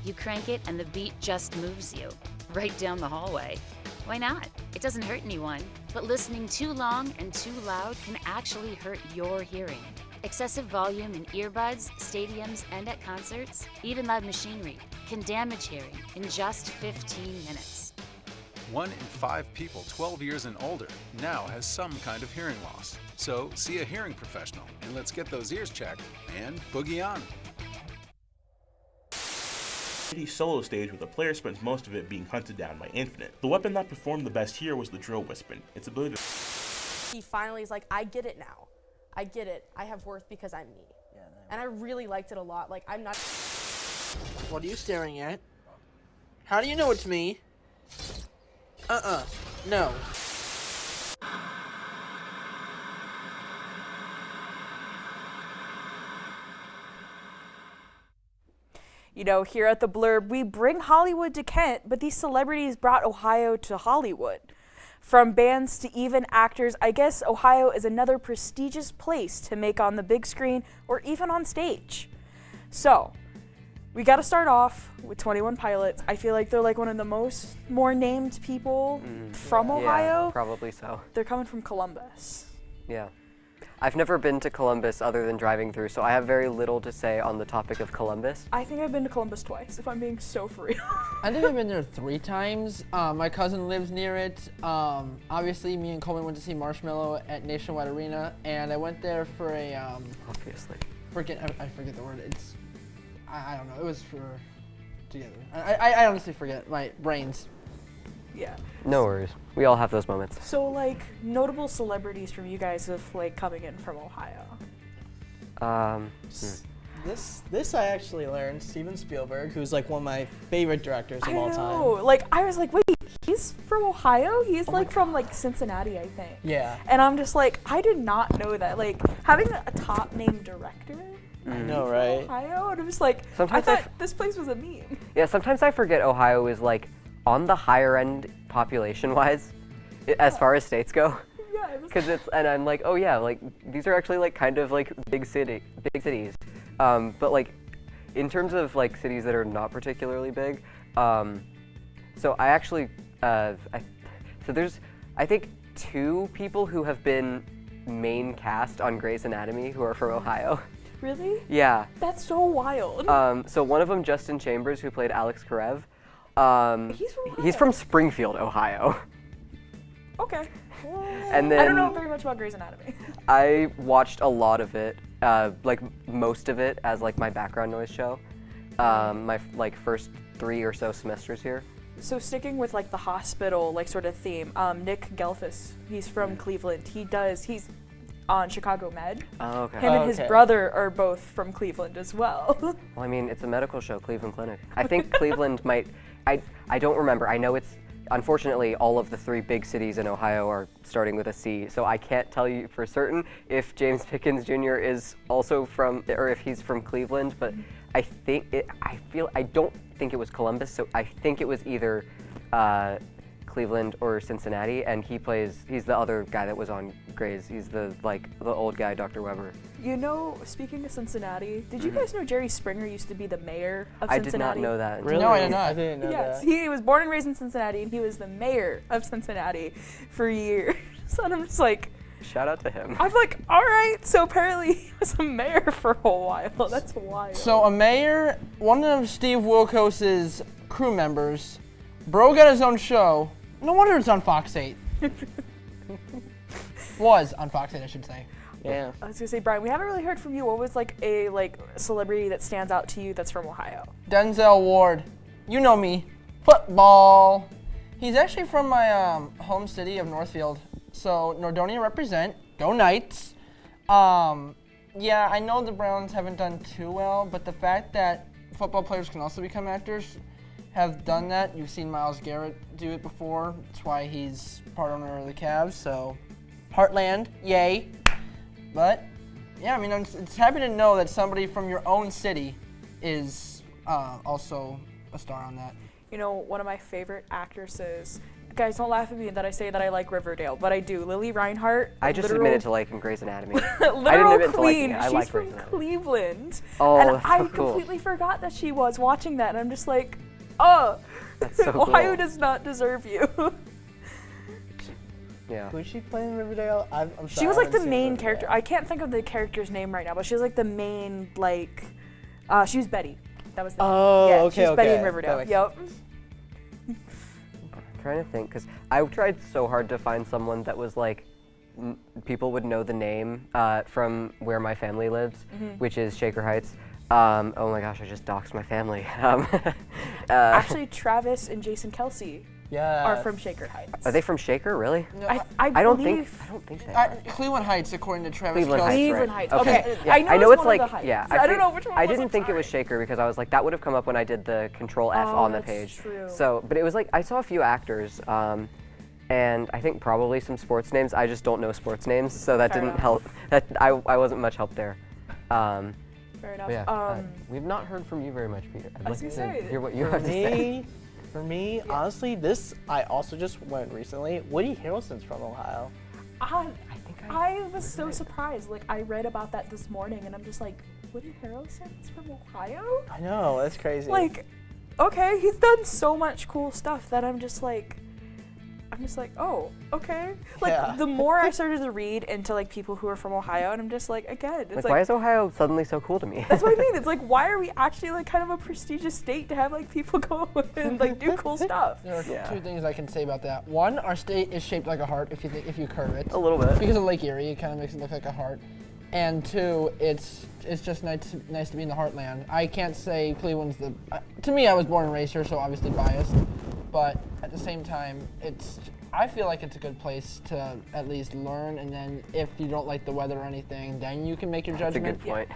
You crank it and the beat just moves you right down the hallway. Why not? It doesn't hurt anyone, but listening too long and too loud can actually hurt your hearing. Excessive volume in earbuds, stadiums, and at concerts, even loud machinery, can damage hearing in just 15 minutes. 1 in 5 people 12 years and older now has some kind of hearing loss. So see a hearing professional and let's get those ears checked and boogie on. Solo stage where the player spends most of it being hunted down by Infinite. The weapon that performed the best here was the Drill Wispen. Its ability to... He finally is like, I get it now. I get it. I have worth because I'm me. Yeah, and I really liked it a lot. Like, I'm not... What are you staring at? How do you know it's me? No. You know, here at the Blurb, we bring Hollywood to Kent, but these celebrities brought Ohio to Hollywood. From bands to even actors, I guess Ohio is another prestigious place to make on the big screen or even on stage. So, we gotta start off with 21 Pilots. I feel like they're like one of the more named people from Ohio. Yeah, probably so. They're coming from Columbus. Yeah. I've never been to Columbus other than driving through, so I have very little to say on the topic of Columbus. I think I've been to Columbus twice, if I'm being so for real. I think I've been there 3 times. My cousin lives near it. Obviously, me and Coleman went to see Marshmello at Nationwide Arena, and I went there for a... Obviously. I forget the word. It's... I don't know. It was for... together. I honestly forget. My brains. Yeah. No worries. We all have those moments. So, like, notable celebrities from you guys of, like, coming in from Ohio. This I actually learned. Steven Spielberg, who's like one of my favorite directors of all time. Like, I was like, wait, he's from Ohio? He's like from like Cincinnati, I think. Yeah. And I'm just like, I did not know that. Like, having a top name director. I know, right? Ohio, and I'm just like, Sometimes I thought this place was a meme. Yeah, sometimes I forget Ohio is like on the higher end population-wise, as far as states go. Yeah. Because and I'm like, oh yeah, like these are actually like kind of like big cities. But like in terms of like cities that are not particularly big, so I actually, so there's I think 2 people who have been main cast on Grey's Anatomy who are from Ohio. Really? Yeah. That's so wild. So one of them, Justin Chambers, who played Alex Karev. He's from Springfield, Ohio. Okay. And then I don't know very much about Grey's Anatomy. I watched a lot of it, like most of it, as like my background noise show. My like first 3 or so semesters here. So sticking with like the hospital like sort of theme, Nick Gelfus, he's from Cleveland. He's on Chicago Med. Oh, okay. Him and his brother are both from Cleveland as well. Well, I mean, it's a medical show, Cleveland Clinic. I think Cleveland might. I don't remember. I know it's, unfortunately, all of the 3 big cities in Ohio are starting with a C, so I can't tell you for certain if James Pickens Jr. is also from, or if he's from Cleveland, but I don't think it was Columbus, so I think it was either Cleveland or Cincinnati, and he's the other guy that was on Grey's. He's the old guy, Dr. Weber. You know, speaking of Cincinnati, did you guys know Jerry Springer used to be the mayor of I Cincinnati? did not know that. Really? No, I did not. I didn't know Yes, that. he was born and raised in Cincinnati, and he was the mayor of Cincinnati for years. And I'm just like, shout out to him. I'm like, all right. So apparently he was a mayor for a while. That's wild. So a mayor, one of Steve Wilkos's crew members, bro got his own show. No wonder it's on Fox 8. Was on Fox 8, I should say. Yeah. I was gonna say, Brian, we haven't really heard from you. What was like a celebrity that stands out to you that's from Ohio? Denzel Ward. You know me. Football. He's actually from my home city of Northfield. So Nordonia represent. Go Knights. Yeah, I know the Browns haven't done too well, but the fact that football players can also become actors have done that. You've seen Myles Garrett do it before. That's why he's part owner of the Cavs. So Heartland, yay. But yeah, I mean, it's happy to know that somebody from your own city is also a star on that. You know, one of my favorite actresses. Guys, don't laugh at me that I say that I like Riverdale, but I do. Lily Reinhart. I just admitted to liking Grey's Anatomy. Literal I didn't admit to queen. liking it. I She's like from Grey's Anatomy. Cleveland. Oh, and that's so I cool. completely forgot that she was watching that, and I'm just like, oh, that's so Ohio cool. does not deserve you. Yeah. Who's she playing in Riverdale? I'm sorry, She was I like the haven't seen main Riverdale. character. I can't think of the character's name right now, but she was like the main like. She was Betty. That was. Oh, yeah, okay, She was Betty okay. in Riverdale. That makes Yep. I'm trying to think, because I tried so hard to find someone that was like, people would know the name from where my family lives, Mhm. which is Shaker Heights. Oh my gosh, I just doxed my family. Actually, Travis and Jason Kelsey Yeah. are from Shaker Heights. Are they from Shaker, really? No, I don't believe- think. I don't think they are. Cleveland Heights, according to Travis Cleveland Kelce. Heights, Cleveland right. Heights. Okay. Okay. Yeah, I know it's one of like the Heights. yeah. I don't know which one I was didn't it, think it was Shaker because I was like that would have come up when I did the Control F Oh, on the that's page. true. So, but it was like I saw a few actors, and I think probably some sports names. I just don't know sports names, so that Fair didn't enough. help. That I wasn't much help there. Fair enough. But yeah, we've not heard from you very much, Peter. I'd I was like gonna to say, hear what you For have to say. me, for me, honestly, this I also just went recently. Woody Harrelson's from Ohio. I was so surprised. Like I read about that this morning, and I'm just like, Woody Harrelson's from Ohio? I know, that's crazy. Like, okay, he's done so much cool stuff that I'm just like, oh, okay. Like Yeah. the more I started to read into like people who are from Ohio, and I'm just like, again, it's Like, why is Ohio suddenly so cool to me? that's what I mean. It's like, why are we actually like kind of a prestigious state to have like people go and like do cool stuff? There are two things I can say about that. One, our state is shaped like a heart if you curve it. A little bit. Because of Lake Erie, it kind of makes it look like a heart. And two, it's just nice to be in the heartland. I can't say Cleveland's the. To me, I was born and raised here, so obviously biased. But at the same time, I feel like it's a good place to at least learn, and then if you don't like the weather or anything, then you can make your That's a judgment. good point.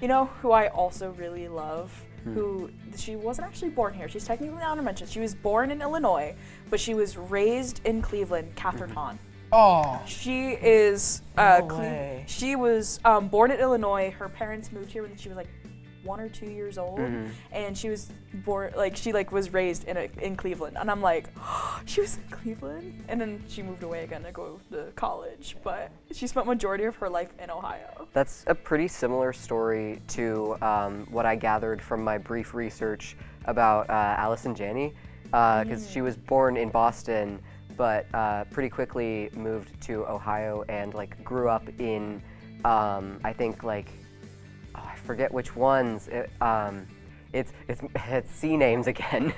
You know who I also really love? Hmm. Who she wasn't actually born here. She's technically honor mentioned. She was born in Illinois, but she was raised in Cleveland. Catherine Hahn. Oh. She is. No way. She was born in Illinois. Her parents moved here when she was like 1 or 2 years old, Mhm. and she was born like she like was raised in Cleveland. And I'm like, she was in Cleveland, and then she moved away again to go to college. But she spent majority of her life in Ohio. That's a pretty similar story to what I gathered from my brief research about Allison Janney, because she was born in Boston, but pretty quickly moved to Ohio and like grew up in, I think like, I forget which ones. It's C names again,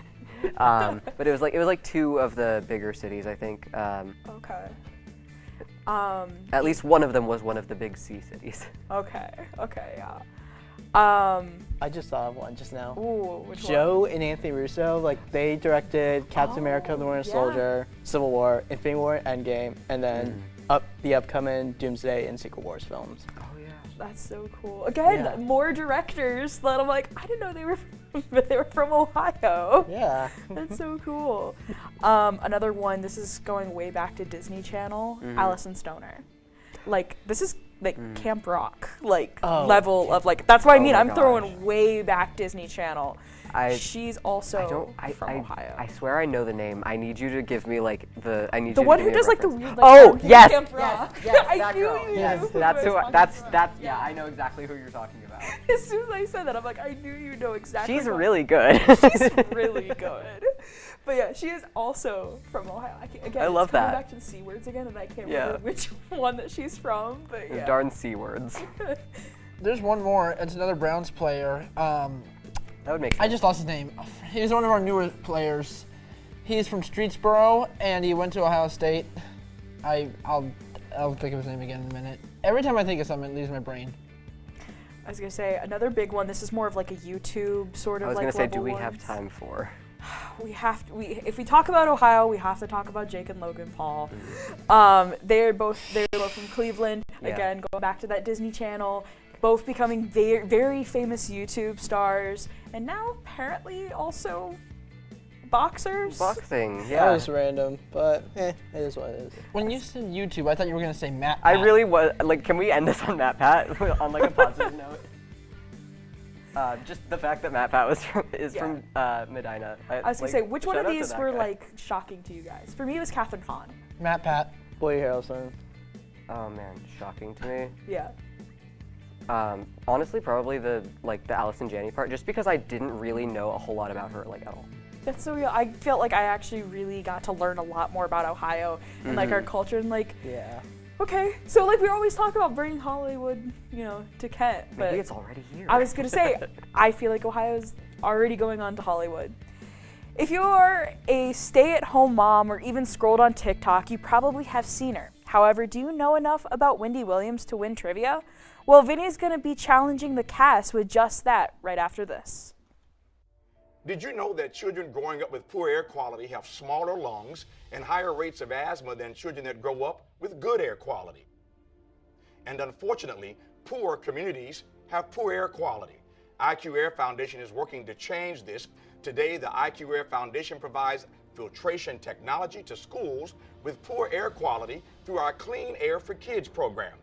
but it was like 2 of the bigger cities, I think. Okay. At least one of them was one of the big C cities. Okay. Yeah. I just saw one just now. Ooh, which Joe and Anthony Russo, like they directed Captain America: The Winter yeah. Soldier, Civil War, Infinity War, Endgame, and then the upcoming Doomsday and Secret Wars films. That's so cool. Again, Yeah. more directors that I'm like, I didn't know they were from Ohio. Yeah. That's so cool. Another one, this is going way back to Disney Channel, Mhm. Allison Stoner. Like, this is like Camp Rock, like Oh, level of like, that's what I oh mean. my I'm gosh. throwing way back Disney Channel. She's also from I, Ohio. I swear I know the name. I need you to give me like the. I need The you one to who give me a does like the reference. weird like Oh dancing yes, Camp Rock. yes, I that knew girl. you Yes, knew who that's I who. was That's talking that's yeah. I know exactly who you're talking about. As soon as I said that, I'm like, I knew you know exactly. She's what- really good. She's really good. But yeah, she is also from Ohio. Again, I love it's coming that. back to the C words again, and I can't Yeah. remember which one that she's from. But The yeah. darn C words. There's one more. It's another Browns player. That would make sense. I just lost his name. He's one of our newer players. He's from Streetsboro, and he went to Ohio State. I'll think of his name again in a minute. Every time I think of something, it leaves my brain. I was gonna say another big one. This is more of like a YouTube sort of I was like gonna say, level do we ones. have time for? If we talk about Ohio, we have to talk about Jake and Logan Paul. They're both from Cleveland. Yeah. Again, going back to that Disney Channel, both becoming very, very famous YouTube stars, and now apparently also boxers. Boxing, That yeah. was random, but it is what it is. When you said YouTube, I thought you were gonna say Matt. I Pat. really was like. Can we end this on Matt Pat on like a positive note? Just the fact that Matt Pat is from Medina. I was gonna say, which one of shout out to these that were guy. like shocking to you guys? For me, it was Catherine Hahn. Matt Pat. Woody Harrelson. Oh man, shocking to me. Yeah. Honestly, probably the Allison Janney part, just because I didn't really know a whole lot about her like at all. That's so real. I felt like I actually really got to learn a lot more about Ohio and like our culture and like. Yeah. Okay, so like we always talk about bringing Hollywood, you know, to Kent, but Maybe it's already here. I was gonna say, I feel like Ohio's already going on to Hollywood. If you're a stay-at-home mom or even scrolled on TikTok, you probably have seen her. However, do you know enough about Wendy Williams to win trivia? Well, Vinny's gonna be challenging the cast with just that right after this. Did you know that children growing up with poor air quality have smaller lungs and higher rates of asthma than children that grow up with good air quality? And unfortunately, poor communities have poor air quality. IQ Air Foundation is working to change this. Today, the IQ Air Foundation provides filtration technology to schools with poor air quality through our Clean Air for Kids program.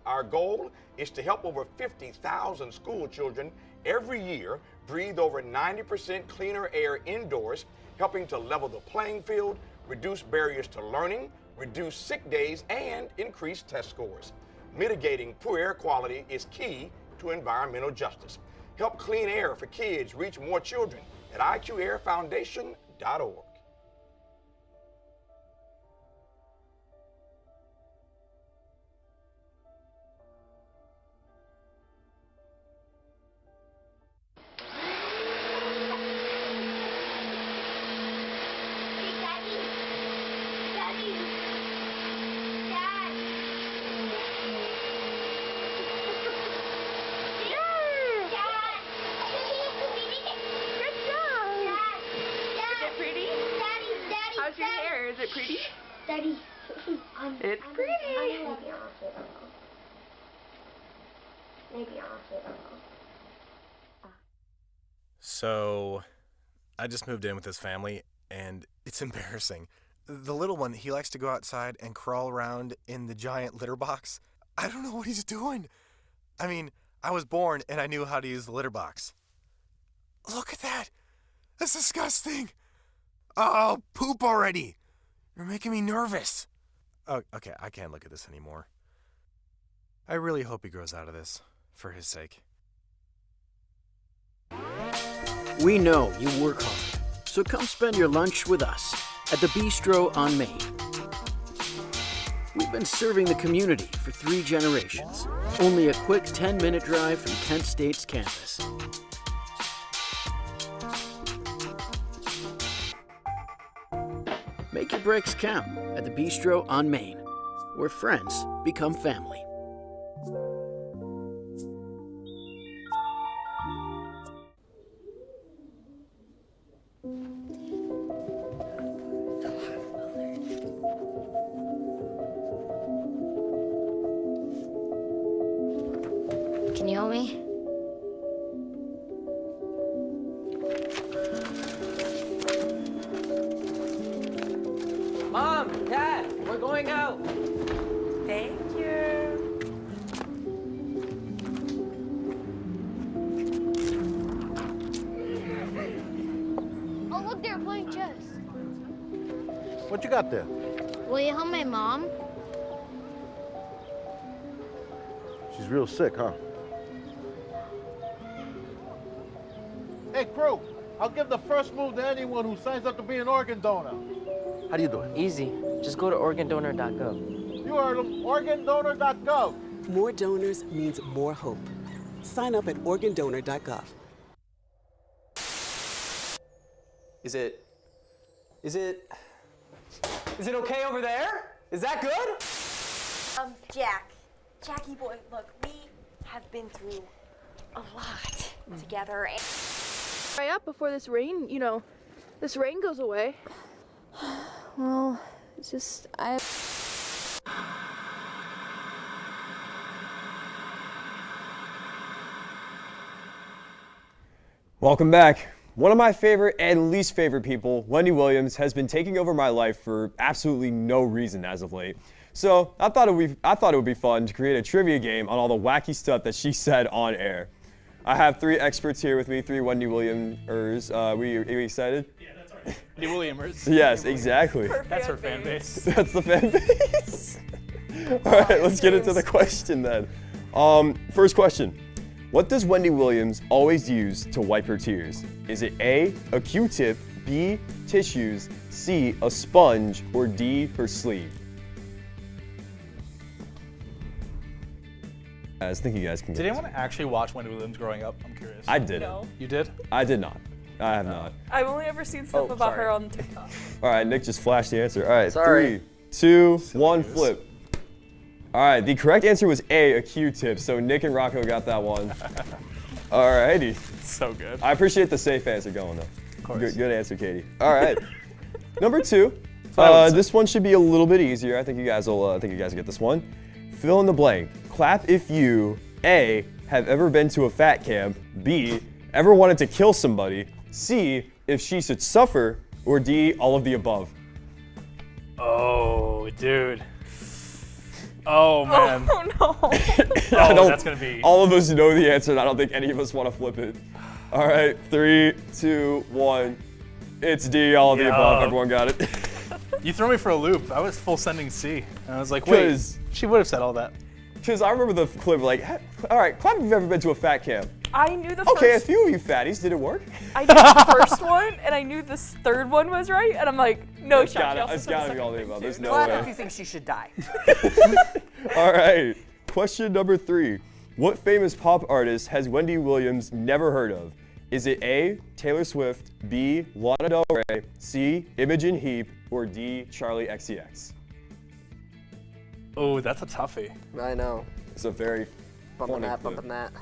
Our goal is to help over 50,000 school children every year breathe over 90% cleaner air indoors, helping to level the playing field, reduce barriers to learning, reduce sick days, and increase test scores. Mitigating poor air quality is key to environmental justice. Help Clean Air for Kids reach more children at IQAirFoundation.org. How's your hair? Is it pretty? Daddy. It's pretty. Maybe I'll say that. Maybe I'll say that. So, I just moved in with his family, and it's embarrassing. The little one, he likes to go outside and crawl around in the giant litter box. I don't know what he's doing. I mean, I was born and I knew how to use the litter box. Look at that. That's disgusting. Oh, poop already. You're making me nervous. Oh, okay, I can't look at this anymore. I really hope he grows out of this, for his sake. We know you work hard, so come spend your lunch with us at the Bistro on Main. We've been serving the community for 3 generations. Only a quick 10-minute drive from Kent State's campus. Make your breaks count at the Bistro on Main, where friends become family. Can you help me? Mom, Dad, we're going out. Thank you. Oh, look, they're playing chess. What you got there? Will you help my mom? She's real sick, huh? Hey, crew, I'll give the first move to anyone who signs up to be an organ donor. How do you do it? Easy. Just go to organdonor.gov. You heard him, organdonor.gov. More donors means more hope. Sign up at organdonor.gov. Is it okay over there? Is that good? Jackie boy, look, we have been through a lot together. Dry up before this rain, this rain goes away. Well, it's just, Welcome back. One of my favorite and least favorite people, Wendy Williams, has been taking over my life for absolutely no reason as of late. So I thought it would be fun to create a trivia game on all the wacky stuff that she said on air. I have 3 experts here with me, 3 Wendy Williamers. Are we excited? Yeah, that's all right. Wendy Williamers. Yes, exactly. That's her fan base. That's the fan base. All right, let's get into the question then. First question. What does Wendy Williams always use to wipe her tears? Is it A, a Q-tip, B, tissues, C, a sponge, or D, her sleeve? I was thinking you guys can get Did this anyone actually watch Wendy Williams growing up? I'm curious. I didn't. No. You did? I did not. I have not. I've only ever seen stuff Oh, about sorry. her on TikTok. All right, Nick just flashed the answer. All right, Sorry. 3, 2, 1, flip. All right, the correct answer was A, a Q-tip. So Nick and Rocco got that one. All righty. So good. I appreciate the safe answer going though. Of course. Good answer, Katie. All right. Number 2. Silence. This one should be a little bit easier. I think you guys will. Get this one. Fill in the blank. Clap if you A, have ever been to a fat camp. B, ever wanted to kill somebody. C, if she should suffer. Or D, all of the above. Oh, dude. Oh, man. Oh, no. Oh, that's going to be... All of us know the answer, and I don't think any of us want to flip it. All right, 3, 2, 1. It's D, all of the above. Everyone got it. You throw me for a loop. I was full sending C. And I was like, wait, she would have said all that. Because I remember the clip like, all right, clap if you've ever been to a fat camp. I knew the Okay, a first. few of you fatties, did it work? I knew the first one, and I knew this third one was right, and I'm like, no It's shot. gotta- it's gotta be all the above. There's no Clap way. if you think she should die. All right, question number 3. What famous pop artist has Wendy Williams never heard of? Is it A, Taylor Swift, B, Lana Del Rey, C, Imogen Heap, or D, Charlie XCX? Oh, that's a toughie. I know. It's a very Bumping funny that, clip. bumping that.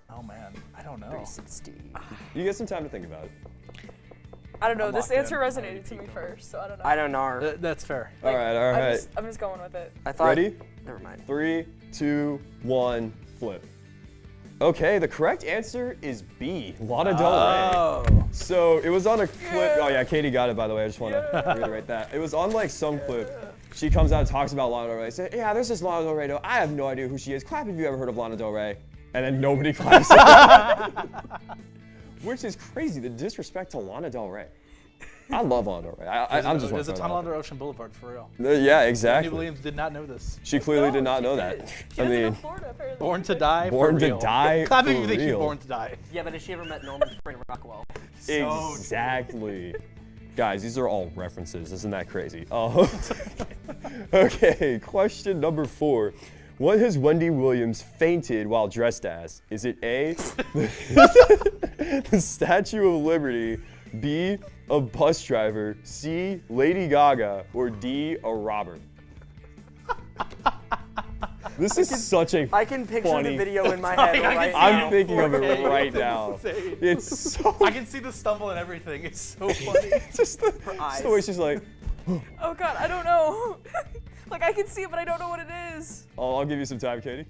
Oh, man. I don't know. 360. You get some time to think about it. I don't know. I'm This locked answer in. resonated to me first, so I don't know. I don't know. That's fair. All right. I'm just going with it. I thought. Ready? Never mind. 3, 2, 1, flip. Okay, the correct answer is B, Lana Del Rey. Oh. So it was on a clip. Oh yeah, Katie got it, by the way. I just want to reiterate that. It was on like some clip. She comes out and talks about Lana Del Rey. Said, yeah, there's this Lana Del Rey. Though. I have no idea who she is. Clap if you ever heard of Lana Del Rey. And then nobody claps. Which is crazy, the disrespect to Lana Del Rey. I love Lana Del Rey. I'm just There's a wanna throw tunnel that under Ocean Boulevard, for real. out there. Yeah, exactly. Wendy Williams did not know this. She clearly did not know that. She I doesn't know mean, Florida, apparently. Born to die. Born for to real. die Clap if for you think she's real. born to die. Yeah, but has she ever met Norman Freddie Rockwell? exactly. Guys, these are all references. Isn't that crazy? Oh. Okay, question number 4. What has Wendy Williams fainted while dressed as? Is it A, the Statue of Liberty, B, a bus driver, C, Lady Gaga, or D, a robber? This is such a I can picture funny, the video in my head right now. I'm thinking of it right now. It's so I can see the stumble and everything. It's so funny. just the way she's like, Oh god, I don't know. Like I can see it, but I don't know what it is. oh, I'll give you some time, Katie.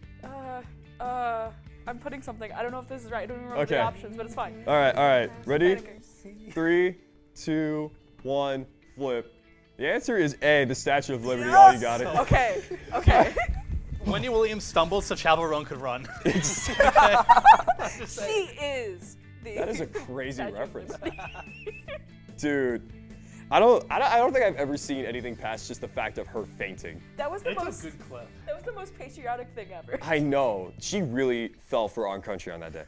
I'm putting something. I don't know if this is right. I don't even remember Okay. the options, but it's fine. All right. Ready? Panicking. 3, 2, 1, flip. The answer is A, the Statue of Liberty. Oh, you got it. Okay. Okay. Wendy Williams stumbled so Chapel Roan could run. She is the. That is a crazy Statue of reference. Liberty. Dude, I don't think I've ever seen anything past just the fact of her fainting. That was the It's most. a good clip. That was the most patriotic thing ever. I know. She really fell for Our Country on that day.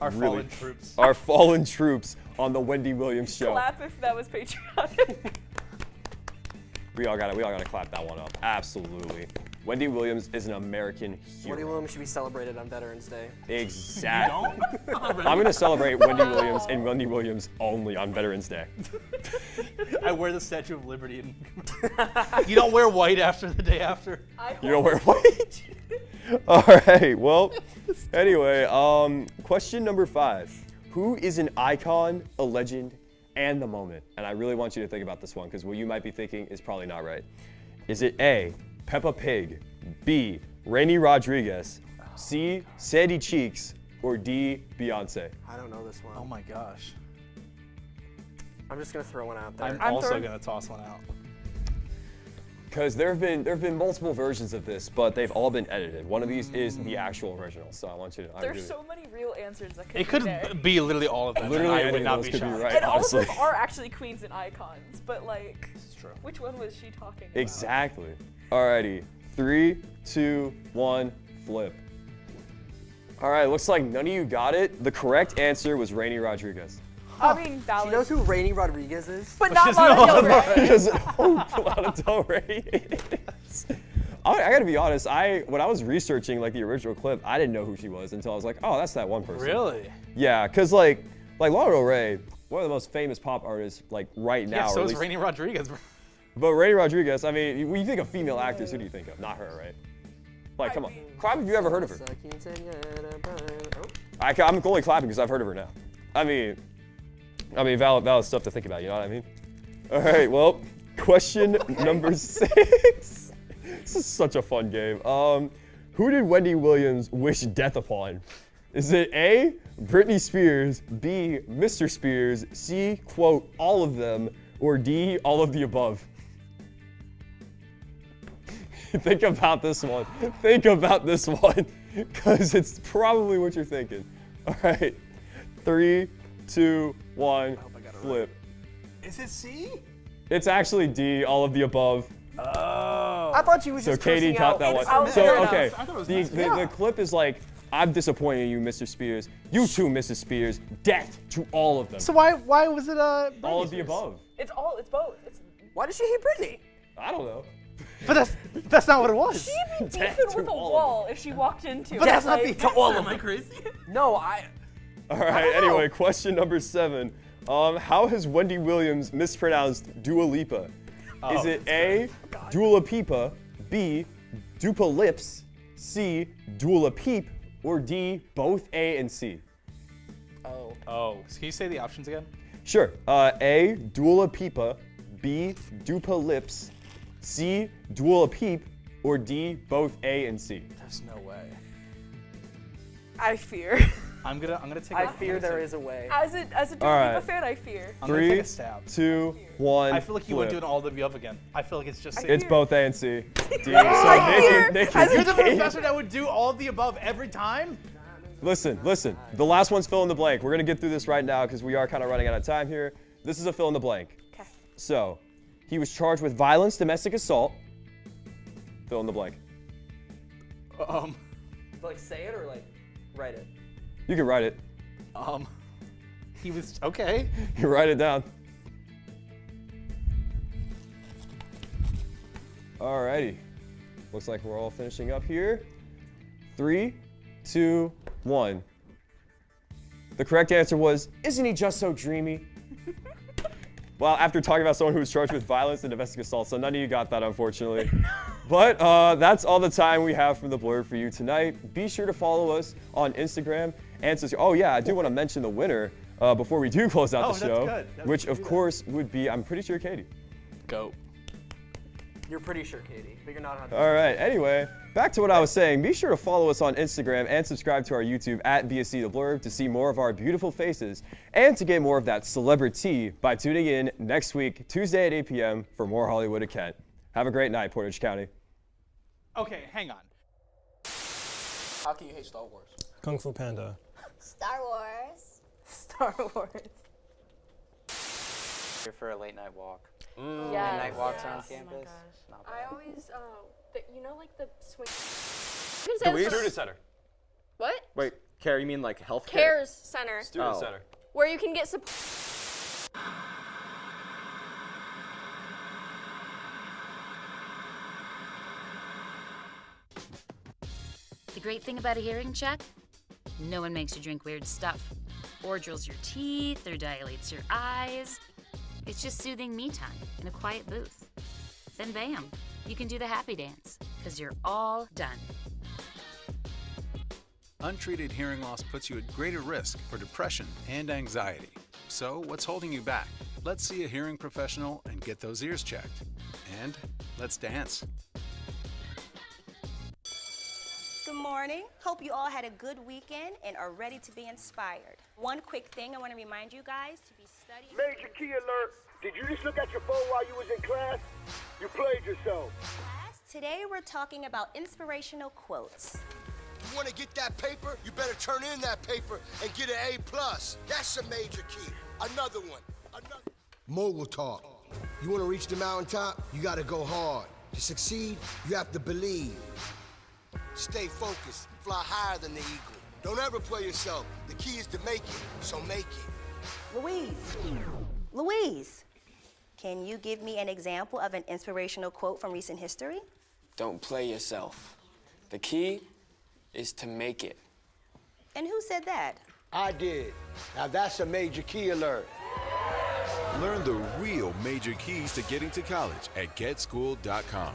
Our Really. fallen troops. Our fallen troops on the Wendy Williams show. Clap if that was patriotic. We all gotta clap that one up. Absolutely. Wendy Williams is an American hero. Wendy Williams should be celebrated on Veterans Day. Exactly. I'm gonna celebrate Wendy Williams and Wendy Williams only on Veterans Day. I wear the Statue of Liberty. And you don't wear white after the day after. You don't wear white? All right, well, anyway, question number 5. Who is an icon, a legend, and the moment? And I really want you to think about this one because what you might be thinking is probably not right. Is it A, Peppa Pig, B, Rainy Rodriguez, C, Sandy Cheeks, or D, Beyonce? I don't know this one. Oh my gosh. I'm just gonna throw one out there. I'm also gonna toss one out. Because there have been multiple versions of this, but they've all been edited. One of these is the actual original, so I want you to. There's so many real answers that could It could be there. be literally all of them. Literally and I any would of not those be could be shocked. right. And honestly. all of them are actually queens and icons, but like, This is true. which one was she talking about? Exactly. Alrighty, 3, 2, 1, flip. All right, looks like none of you got it. The correct answer was Rainy Rodriguez. I mean, valid. She knows who Rainy Rodriguez is? But not Lana Del Rey. She doesn't know who Lana Del Rey is. I gotta be honest, when I was researching like the original clip, I didn't know who she was until I was like, oh, that's that one person. Really? Yeah, cause like Lana Del Rey, one of the most famous pop artists like right now. Yeah, so or at is least- Rainy Rodriguez. But Rainy Rodriguez, I mean, when you think of female actors, who do you think of? Not her, right? Like, come on. Clap if you ever heard of her. I'm only clapping because I've heard of her now. I mean, valid stuff to think about, you know what I mean? All right, well, question number 6. This is such a fun game. Who did Wendy Williams wish death upon? Is it A, Britney Spears, B, Mr. Spears, C, quote, all of them, or D, all of the above? Think about this one. Think about this one, because it's probably what you're thinking. All right, 3, 2, 1, flip. Is it C? It's actually D, all of the above. Oh. I thought you was So just Katie cursing got out. that one. It's So fair okay, enough. I thought it was the, nice. the, Yeah. the clip is like, I'm disappointed in you, Mr. Spears. You too, Mrs. Spears. Death to all of them. So why was it all of the above? It's both. Why does she hate Britney? I don't know. But that's not what it was. She'd be Death beefing to with a all of wall if she walked into it. But that's not like, to all of them. Am I crazy? No, All right, anyway, question number 7. How has Wendy Williams mispronounced Dua Lipa? Is it A, Dua Pipa, B, Dupa Lips, C, Dua Peep, or D, both A and C? Oh, can you say the options again? Sure. A, Dua Pipa, B, Dupa Lips, C, Dua Peep, or D, both A and C? There's no way. I fear. I'm gonna take. I fear there is a way. As a Dua All Lipa right. fan, I fear. I'm gonna take 3, a stab. 2, 1. I feel like you would flip. do all of the above again. I feel like it's just. It's both A and C. D. I Nick You're the Katie. professor that would do all of the above every time. Listen. The last one's fill in the blank. We're gonna get through this right now because we are kind of running out of time here. This is a fill in the blank. Okay. So, he was charged with violence, domestic assault. Fill in the blank. Like say it or like write it? You can write it. He was okay. You write it down. Alrighty. Looks like we're all finishing up here. 3, 2, 1. The correct answer was, isn't he just so dreamy? Well, after talking about someone who was charged with violence and domestic assault, so none of you got that, unfortunately. But that's all the time we have from the Blurb for you tonight. Be sure to follow us on Instagram and oh yeah, I do want to mention the winner before we do close out the that's show, good. which of course would be, I'm pretty sure, Katie. Go. You're pretty sure, Katie, but you're not 100%. All right, anyway, back to what I was saying. Be sure to follow us on Instagram and subscribe to our YouTube at BSC The Blurb to see more of our beautiful faces and to get more of that celebrity by tuning in next week, Tuesday at 8 p.m. for more Hollywood at Kent. Have a great night, Portage County. Okay, hang on. How can you hate Star Wars? Kung Fu Panda. Star Wars. Star Wars. Here for a late night walk. Yes. Midnight walks around Yes. campus. Not bad. I always, you know, like the swing. Student Center. What? Wait, care, you mean like healthcare? Cares Center. Student Center. Where you can get support. The great thing about a hearing check? No one makes you drink weird stuff, or drills your teeth, or dilates your eyes. It's just soothing me time in a quiet booth. Then bam, you can do the happy dance, because you're all done. Untreated hearing loss puts you at greater risk for depression and anxiety. So what's holding you back? Let's see a hearing professional and get those ears checked. And let's dance. Good morning. Hope you all had a good weekend and are ready to be inspired. One quick thing I want to remind you guys to be studying. Major key alert. Did you just look at your phone while you was in class? You played yourself. Today we're talking about inspirational quotes. You want to get that paper, you better turn in that paper and get an A+. That's a major key. Another one. Mogul talk. You want to reach the mountaintop, you got to go hard. To succeed, you have to believe. Stay focused, fly higher than the eagle. Don't ever play yourself. The key is to make it, so make it. Louise, can you give me an example of an inspirational quote from recent history? Don't play yourself. The key is to make it. And who said that? I did. Now that's a major key alert. Learn the real major keys to getting to college at getschool.com.